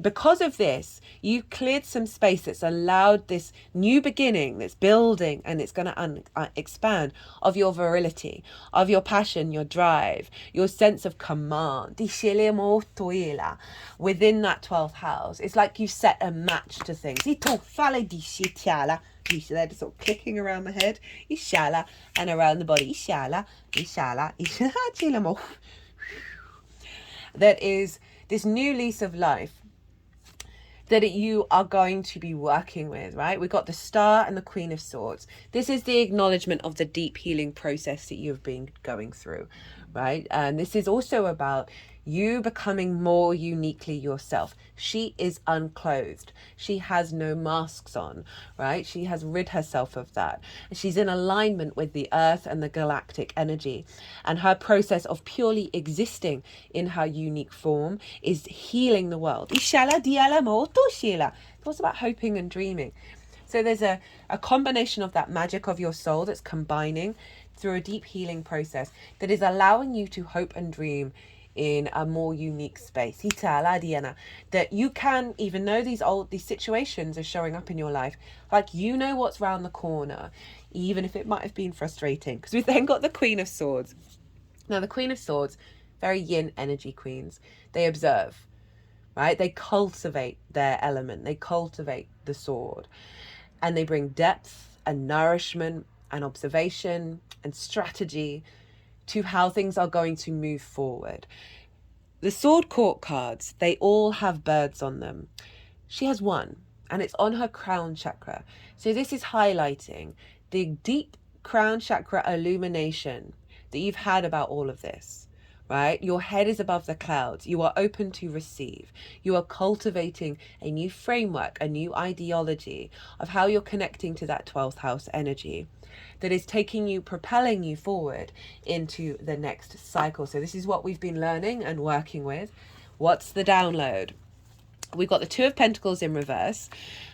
Because of this, you cleared some space that's allowed this new beginning that's building, and it's going to expand, of your virility, of your passion, your drive, your sense of command within that 12th house. It's like you set a match to things. They're just sort of clicking around the head, and around the body. That is this new lease of life that you are going to be working with, right? We've got the Star and the Queen of Swords. This is the acknowledgement of the deep healing process that you've been going through, right? And this is also about You becoming more uniquely yourself. She is unclothed. She has no masks on, right? She has rid herself of that. She's in alignment with the earth and the galactic energy. And her process of purely existing in her unique form is healing the world. Ishala diala moto shila. It's about hoping and dreaming. So there's a combination of that magic of your soul that's combining through a deep healing process that is allowing you to hope and dream in a more unique space. That you can, even though these situations are showing up in your life, like you know what's round the corner, even if it might have been frustrating. Because we've then got the Queen of Swords. Now the Queen of Swords, very yin energy queens. They observe, right? They cultivate their element. They cultivate the sword. And they bring depth and nourishment and observation and strategy to how things are going to move forward. The Sword Court cards, they all have birds on them. She has one, and it's on her crown chakra. So this is highlighting the deep crown chakra illumination that you've had about all of this, right? Your head is above the clouds. You are open to receive. You are cultivating a new framework, a new ideology of how you're connecting to that 12th house energy that is taking you, propelling you forward into the next cycle. So this is what we've been learning and working with. What's the download? We've got the Two of Pentacles in reverse,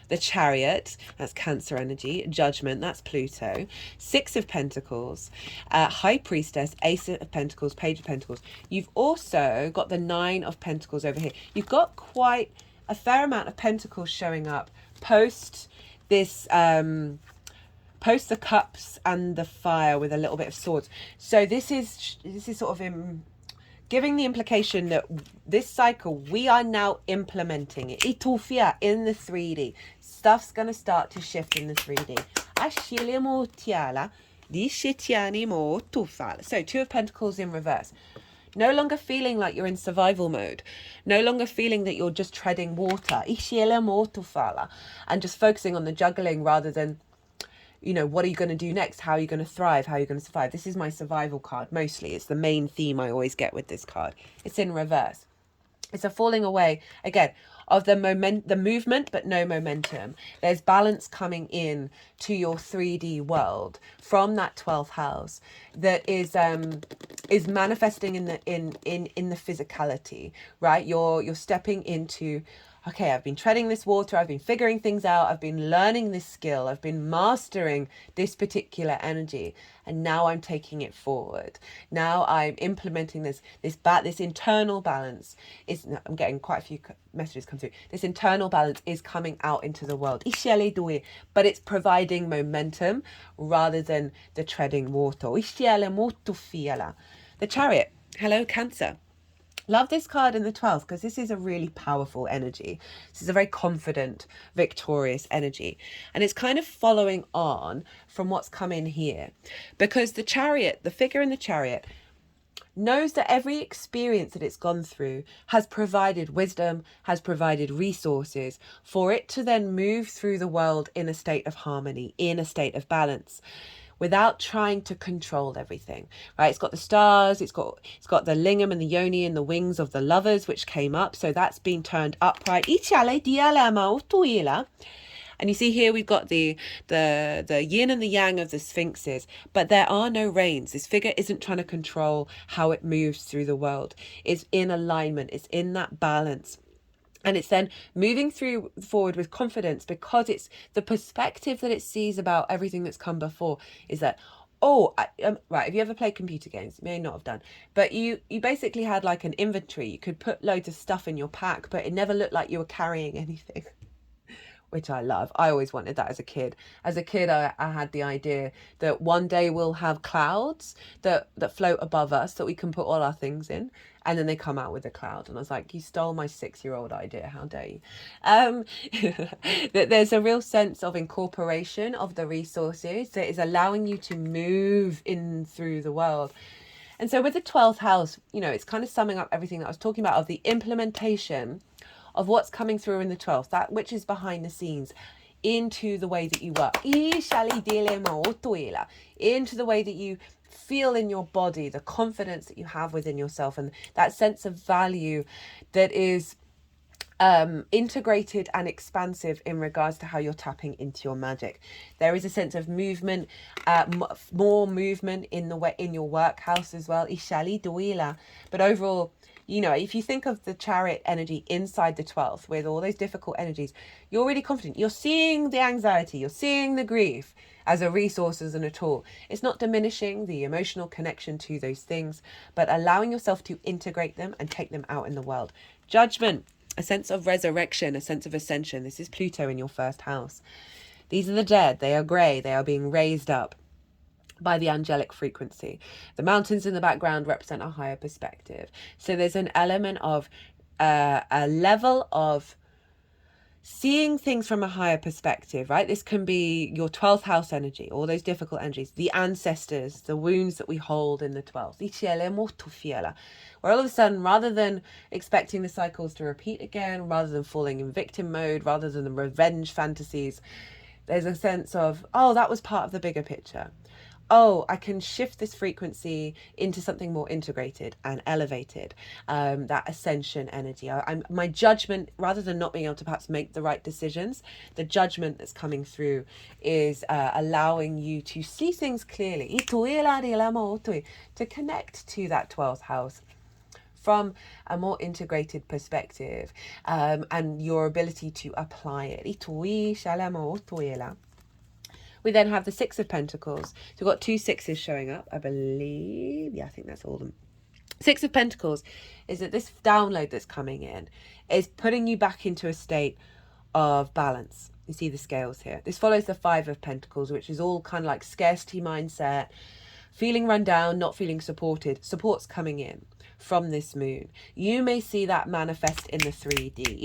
the Chariot, that's Cancer energy, Judgment, that's Pluto, Six of Pentacles, High Priestess, Ace of Pentacles, Page of Pentacles. You've also got the Nine of Pentacles over here. You've got quite a fair amount of Pentacles showing up post this, post the Cups and the Fire with a little bit of Swords. So this is sort of giving the implication that this cycle, we are now implementing it. Itufia in the 3D. Stuff's going to start to shift in the 3D. So Two of Pentacles in reverse. No longer feeling like you're in survival mode. No longer feeling that you're just treading water. And just focusing on the juggling rather than, you know, what are you going to do next? How are you going to thrive? How are you going to survive? This is my survival card mostly. It's the main theme I always get with this card. It's in reverse. It's a falling away, again, of the movement, but no momentum. There's balance coming in to your 3D world from that 12th house that is manifesting in the physicality, right? You're stepping into, okay, I've been treading this water, I've been figuring things out, I've been learning this skill, I've been mastering this particular energy, and now I'm taking it forward. Now I'm implementing this internal balance. I'm getting quite a few messages come through. This internal balance is coming out into the world. But it's providing momentum rather than the treading water. The Chariot. Hello, Cancer. Love this card in the 12th because this is a really powerful energy. This is a very confident, victorious energy. And it's kind of following on from what's come in here. Because the Chariot, the figure in the Chariot, knows that every experience that it's gone through has provided wisdom, has provided resources for it to then move through the world in a state of harmony, in a state of balance, without trying to control everything, right? It's got the stars, it's got the lingam and the yoni and the wings of the lovers, which came up. So that's been turned upright. And you see here we've got the yin and the yang of the sphinxes, but there are no reins. This figure isn't trying to control how it moves through the world. It's in alignment. It's in that balance. And it's then moving forward with confidence because it's the perspective that it sees about everything that's come before is that, right, have you ever played computer games? You may not have done. But you basically had like an inventory. You could put loads of stuff in your pack, but it never looked like you were carrying anything, which I love. I always wanted that as a kid. As a kid, I had the idea that one day we'll have clouds that float above us that we can put all our things in. And then they come out with a cloud. And I was like, you stole my 6-year-old idea. How dare you? That there's a real sense of incorporation of the resources that is allowing you to move in through the world. And so with the 12th house, you know, it's kind of summing up everything that I was talking about of the implementation of what's coming through in the 12th, that which is behind the scenes, into the way that you work, into the way that you feel in your body, the confidence that you have within yourself, and that sense of value that is integrated and expansive in regards to how you're tapping into your magic. There is a sense of movement, more movement in your work house as well. But overall, you know, if you think of the Chariot energy inside the 12th with all those difficult energies, you're really confident. You're seeing the anxiety, you're seeing the grief as a resource, as a tool. It's not diminishing the emotional connection to those things, but allowing yourself to integrate them and take them out in the world. Judgment, a sense of resurrection, a sense of ascension. This is Pluto in your first house. These are the dead. They are grey. They are being raised up by the angelic frequency. The mountains in the background represent a higher perspective. So there's an element of a level of seeing things from a higher perspective, right? This can be your 12th house energy, all those difficult energies, the ancestors, the wounds that we hold in the 12th. Where all of a sudden, rather than expecting the cycles to repeat again, rather than falling in victim mode, rather than the revenge fantasies, there's a sense of, oh, that was part of the bigger picture. Oh, I can shift this frequency into something more integrated and elevated, that ascension energy. My judgment, rather than not being able to perhaps make the right decisions, the judgment that's coming through is allowing you to see things clearly, to connect to that 12th house from a more integrated perspective, and your ability to apply it. We then have the Six of Pentacles. So we've got 2 sixes showing up, I believe. Yeah, I think that's all of them. Six of Pentacles is that this download that's coming in is putting you back into a state of balance. You see the scales here. This follows the Five of Pentacles, which is all kind of like scarcity mindset, feeling run down, not feeling supported. Support's coming in from this moon. You may see that manifest in the 3D,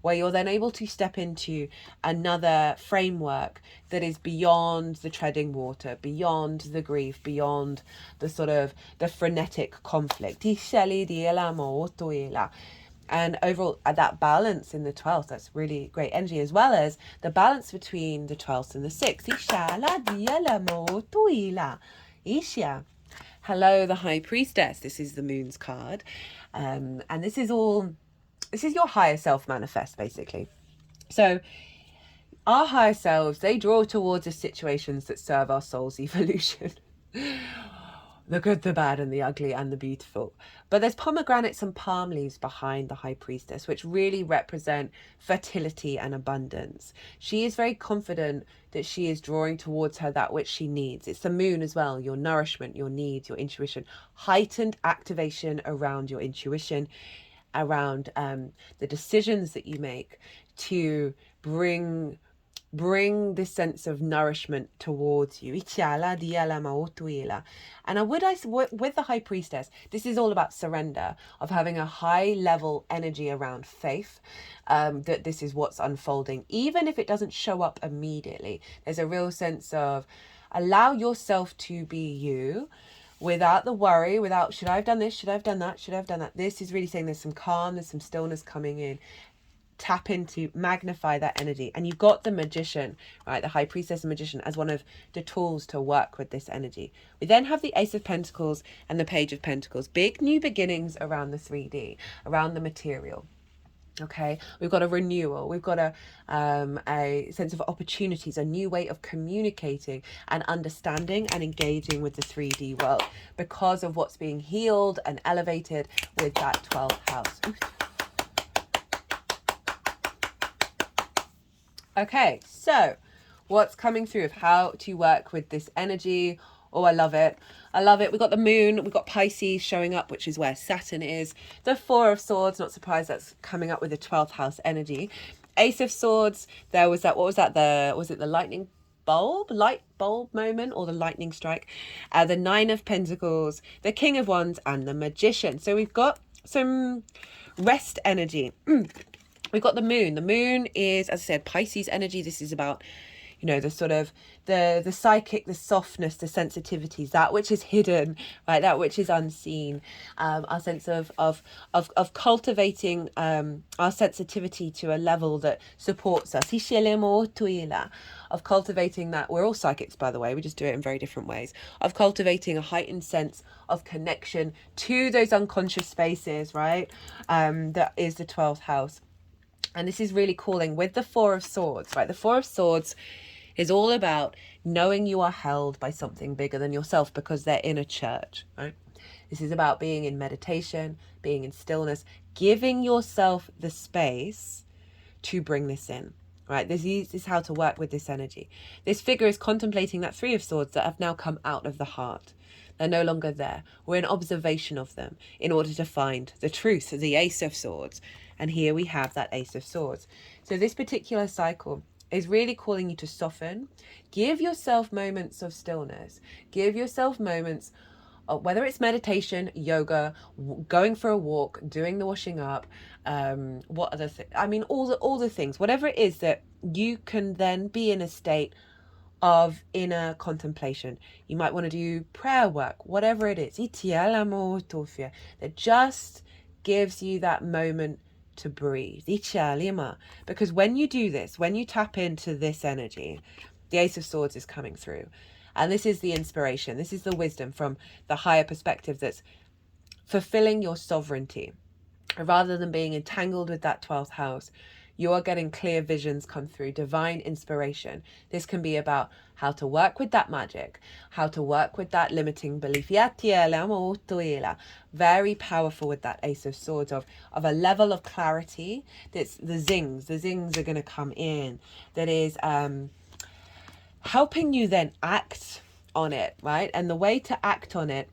where you're then able to step into another framework that is beyond the treading water, beyond the grief, beyond the sort of the frenetic conflict. And overall, that balance in the 12th, that's really great energy, as well as the balance between the 12th and the 6th. Hello, the High Priestess. This is the Moon's card. And this is your higher self manifest, basically. So our higher selves, they draw towards us situations that serve our soul's evolution. The good, the bad, and the ugly, and the beautiful. But there's pomegranates and palm leaves behind the High Priestess, which really represent fertility and abundance. She is very confident that she is drawing towards her that which she needs. It's the moon as well, your nourishment, your needs, your intuition. Heightened activation around your intuition, around the decisions that you make to bring this sense of nourishment towards you. And with the High Priestess, this is all about surrender, of having a high level energy around faith, that this is what's unfolding, even if it doesn't show up immediately. There's a real sense of allow yourself to be you, without the worry, without should I have done this, should I have done that, should I have done that. This is really saying there's some calm, there's some stillness coming in. Tap into, magnify that energy. And you've got the Magician, right? The High Priestess and Magician as one of the tools to work with this energy. We then have the Ace of Pentacles and the Page of Pentacles. Big new beginnings around the 3D, around the material. Okay, we've got a renewal, we've got a sense of opportunities, a new way of communicating and understanding and engaging with the 3D world because of what's being healed and elevated with that 12th house. Okay, so what's coming through of how to work with this energy? Oh, I love it. I love it. We've got the moon, we've got Pisces showing up, which is where Saturn is. The Four of Swords, not surprised that's coming up with the 12th house energy. Ace of Swords, there was that, what was that? Was it the light bulb moment, or the lightning strike? The Nine of Pentacles, the King of Wands, and the Magician. So we've got some rest energy. We've got the moon. The moon is, as I said, Pisces energy. This is about you know, the sort of the psychic, the softness, the sensitivities, that which is hidden, right, that which is unseen, our sense of cultivating our sensitivity to a level that supports us, of cultivating that. We're all psychics, by the way, we just do it in very different ways, of cultivating a heightened sense of connection to those unconscious spaces, right? That is the 12th house. And this is really calling with the Four of Swords, right? The Four of Swords is all about knowing you are held by something bigger than yourself, because they're in a church, right? This is about being in meditation, being in stillness, giving yourself the space to bring this in, right? This is how to work with this energy. This figure is contemplating that Three of Swords that have now come out of the heart. They're no longer there. We're in observation of them in order to find the truth, the Ace of Swords. And here we have that Ace of Swords. So this particular cycle is really calling you to soften. Give yourself moments of stillness. Give yourself moments of, whether it's meditation, yoga, going for a walk, doing the washing up, what other things? I mean, all the things, whatever it is that you can then be in a state of inner contemplation. You might want to do prayer work, whatever it is, that just gives you that moment to breathe. Because when you do this, when you tap into this energy, the Ace of Swords is coming through. And this is the inspiration. This is the wisdom from the higher perspective that's fulfilling your sovereignty. Rather than being entangled with that 12th house, you are getting clear visions come through, divine inspiration. This can be about how to work with that magic, how to work with that limiting belief. Very powerful with that Ace of Swords of a level of clarity. That's the zings. The zings are going to come in. That is helping you then act on it, right? And the way to act on it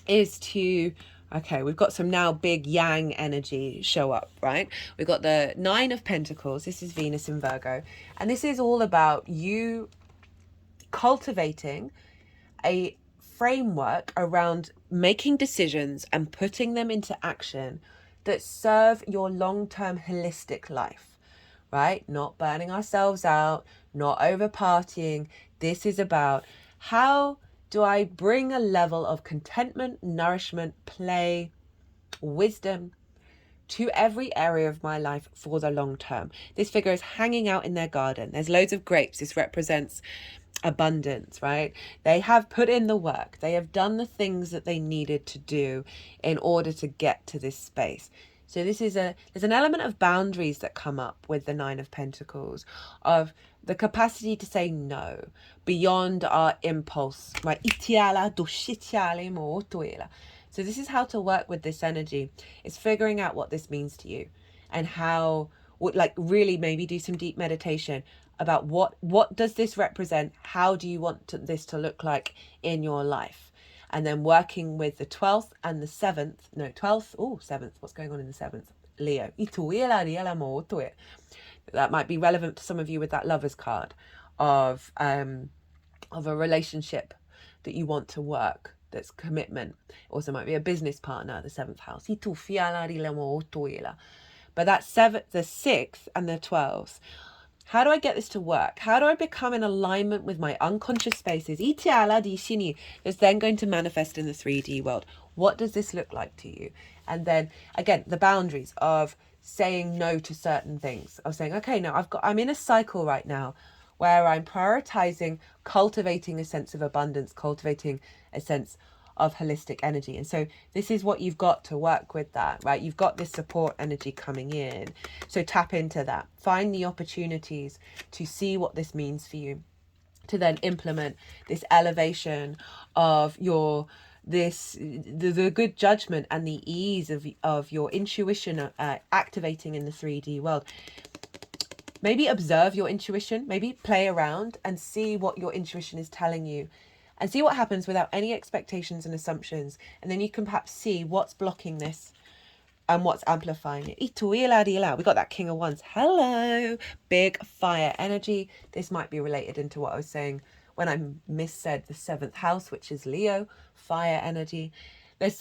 is to... Okay, we've got some now big yang energy show up, right? We've got the Nine of Pentacles. This is Venus in Virgo. And this is all about you cultivating a framework around making decisions and putting them into action that serve your long-term holistic life, right? Not burning ourselves out, not over partying. This is about how do I bring a level of contentment, nourishment, play, wisdom to every area of my life for the long term. This figure is hanging out in their garden. There's loads of grapes. This represents abundance, right? They have put in the work. They have done the things that they needed to do in order to get to this space. So this is there's an element of boundaries that come up with the Nine of Pentacles, of the capacity to say no beyond our impulse, right? So this is how to work with this energy. It's figuring out what this means to you and how, like, really maybe do some deep meditation about what does this represent? How do you want this to look like in your life? And then working with the 12th and the 7th, no, 12th, 7th, what's going on in the 7th? Leo. That might be relevant to some of you with that Lovers card of a relationship that you want to work, that's commitment. Also might be a business partner, the 7th house. But that the 6th and the 12th, how do I get this to work? How do I become in alignment with my unconscious spaces? That's then going to manifest in the 3D world. What does this look like to you? And then again, the boundaries of saying no to certain things, of saying, okay, no, I'm in a cycle right now where I'm prioritizing cultivating a sense of abundance, cultivating a sense of holistic energy. And so this is what you've got to work with that, right? You've got this support energy coming in. So tap into that. Find the opportunities to see what this means for you, to then implement this elevation of your the good judgment and the ease of your intuition activating in the 3D world. Maybe observe your intuition, maybe play around and see what your intuition is telling you, and see what happens without any expectations and assumptions. And then you can perhaps see what's blocking this and what's amplifying it. We got that King of Wands. Hello, big fire energy. This might be related into what I was saying when I missaid the 7th house, which is Leo, fire energy. There's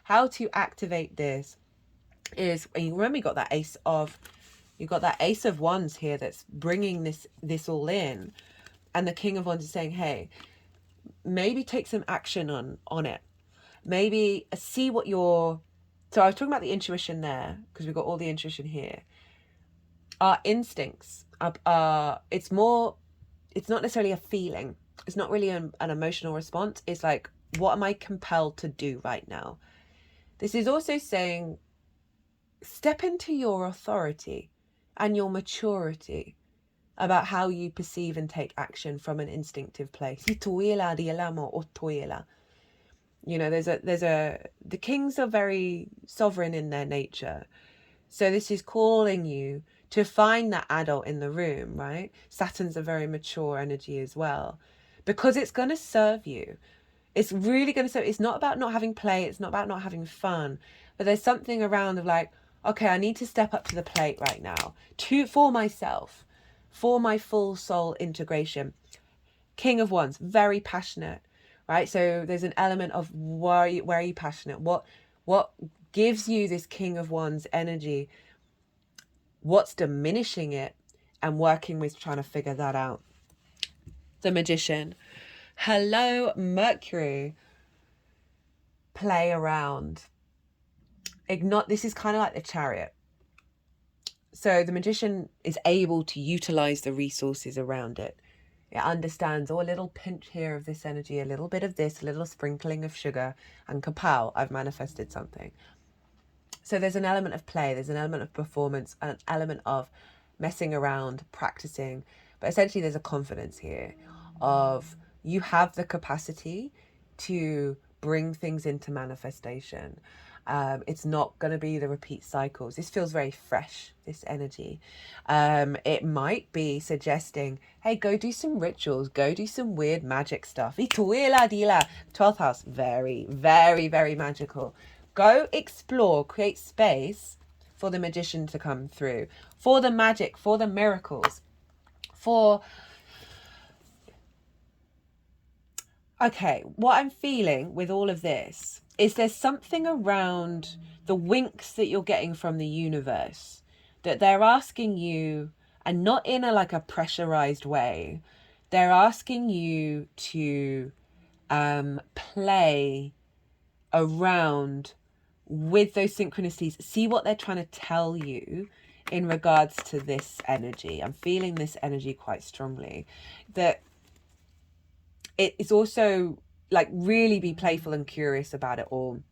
how to activate this is, remember you got that Ace of You've got that Ace of Wands here that's bringing this all in. And the King of Wands is saying, hey, maybe take some action on it. Maybe see what your... So I was talking about the intuition there, because we've got all the intuition here. Our instincts are it's not necessarily a feeling. It's not really an emotional response. It's like, what am I compelled to do right now? This is also saying, step into your authority and your maturity about how you perceive and take action from an instinctive place. You know, the kings are very sovereign in their nature. So this is calling you to find that adult in the room, right? Saturn's a very mature energy as well, because it's going to serve you. It's really going to serve. It's not about not having play. It's not about not having fun. But there's something around of like, okay, I need to step up to the plate right now for myself, for my full soul integration. King of Wands, very passionate, right? So there's an element of where are you passionate? What gives you this King of Wands energy? What's diminishing it? And working with trying to figure that out. The Magician. Hello, Mercury. Play around. This is kind of like the Chariot. So the Magician is able to utilize the resources around it. It understands, oh, a little pinch here of this energy, a little bit of this, a little sprinkling of sugar, and kapow, I've manifested something. So there's an element of play, there's an element of performance, an element of messing around, practicing. But essentially there's a confidence here of you have the capacity to bring things into manifestation. It's not going to be the repeat cycles. This feels very fresh, this energy. It might be suggesting, hey, go do some rituals, go do some weird magic stuff. 12th house, very, very, very magical. Go explore, create space for the Magician to come through, for the magic, for the miracles, for... Okay, what I'm feeling with all of this is there's something around the winks that you're getting from the universe that they're asking you, and not in a pressurized way, they're asking you to play around with those synchronicities, see what they're trying to tell you in regards to this energy. I'm feeling this energy quite strongly, that it's also like really be playful and curious about it all,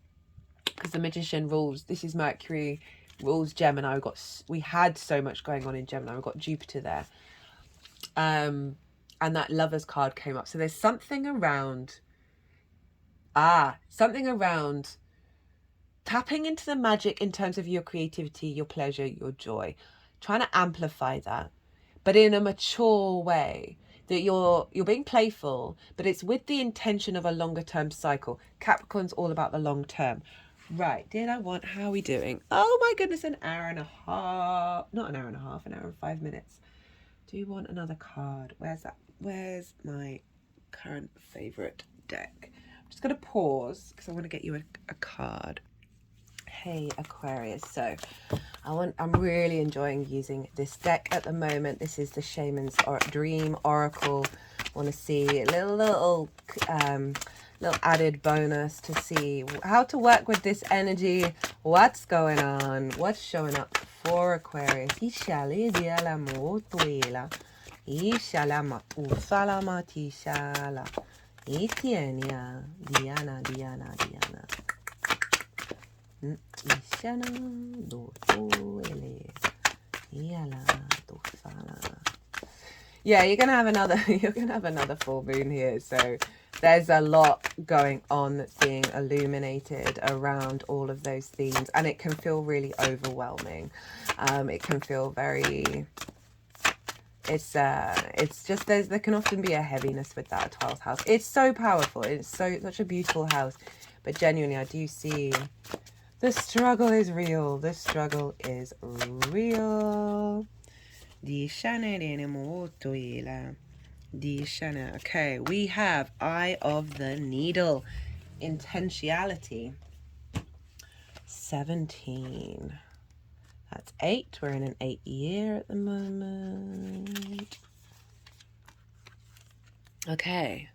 because the Magician rules, this is Mercury, rules Gemini. We had so much going on in Gemini. We've got Jupiter there, and that Lovers card came up. So there's something around tapping into the magic in terms of your creativity, your pleasure, your joy, trying to amplify that, but in a mature way. That you're being playful, but it's with the intention of a longer term cycle. Capricorn's all about the long term. Right, how are we doing? Oh my goodness, an hour and a half. Not an hour and a half, an hour and 5 minutes. Do you want another card? Where's that? Where's my current favourite deck? I'm just going to pause because I want to get you a card. Hey Aquarius, so I'm really enjoying using this deck at the moment. This is the Shaman's Dream Oracle. Want to see a little added bonus to see how to work with this energy, what's going on, what's showing up for Aquarius. Yeah, you're gonna have another full moon here, so there's a lot going on that's being illuminated around all of those themes, and it can feel really overwhelming. It can feel very... It's just there can often be a heaviness with that 12th house. It's so powerful. It's such a beautiful house, but genuinely, I do see the struggle is real. The struggle is real. Okay, we have Eye of the Needle. Intentionality. 17. That's 8. We're in an 8 year at the moment. Okay.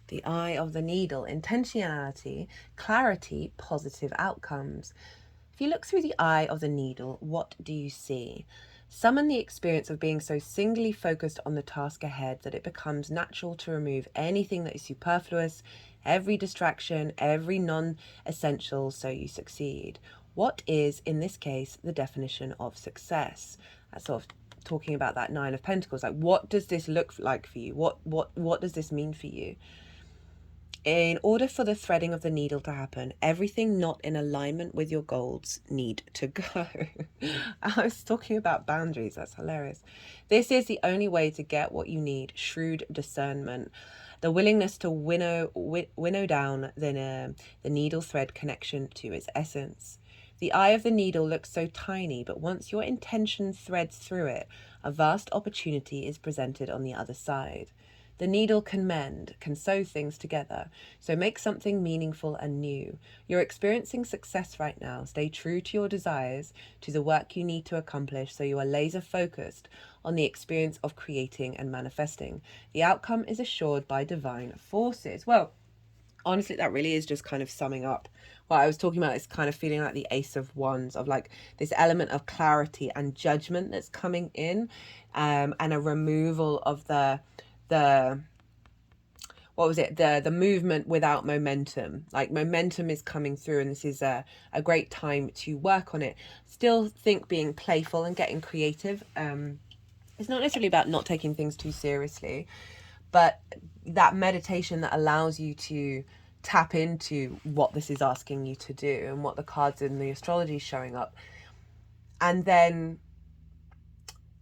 The eye of the needle, intentionality, clarity, positive outcomes. If you look through the eye of the needle, what do you see? Summon the experience of being so singly focused on the task ahead that it becomes natural to remove anything that is superfluous, every distraction, every non-essential, so you succeed. What is, in this case, the definition of success? That's sort of talking about that 9 of Pentacles. Like, what does this look like for you? What does this mean for you? In order for the threading of the needle to happen, everything not in alignment with your goals need to go. I was talking about boundaries. That's hilarious. This is the only way to get what you need. Shrewd discernment. The willingness to winnow down the needle thread connection to its essence. The eye of the needle looks so tiny, but once your intention threads through it, a vast opportunity is presented on the other side. The needle can mend, can sew things together, so make something meaningful and new. You're experiencing success right now. Stay true to your desires, to the work you need to accomplish, so you are laser focused on the experience of creating and manifesting. The outcome is assured by divine forces. Well, honestly, that really is just kind of summing up what I was talking about. It's kind of feeling like the Ace of Wands, of like this element of clarity and judgment that's coming in, and a removal of the what was it, the movement without momentum. Like, momentum is coming through, and this is a great time to work on it. Still think being playful and getting creative. It's not necessarily about not taking things too seriously, but that meditation that allows you to tap into what this is asking you to do and what the cards in the astrology is showing up, and then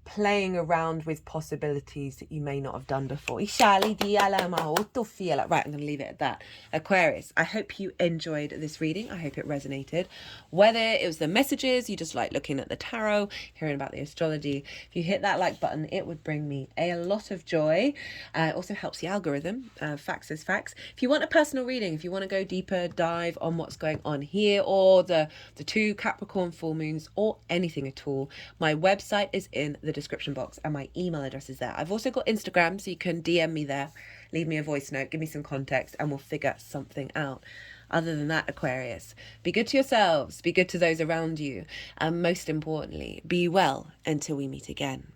playing around with possibilities that you may not have done before. Right, I'm going to leave it at that. Aquarius, I hope you enjoyed this reading. I hope it resonated. Whether it was the messages, you just like looking at the tarot, hearing about the astrology, if you hit that like button, it would bring me a lot of joy. It also helps the algorithm. Facts is facts. If you want a personal reading, if you want to go deeper dive on what's going on here, or the 2 Capricorn full moons, or anything at all, my website is in the description box and my email address is there. I've also got Instagram, so you can DM me there, leave me a voice note, give me some context, and we'll figure something out. Other than that, Aquarius, be good to yourselves, be good to those around you, and most importantly, be well until we meet again.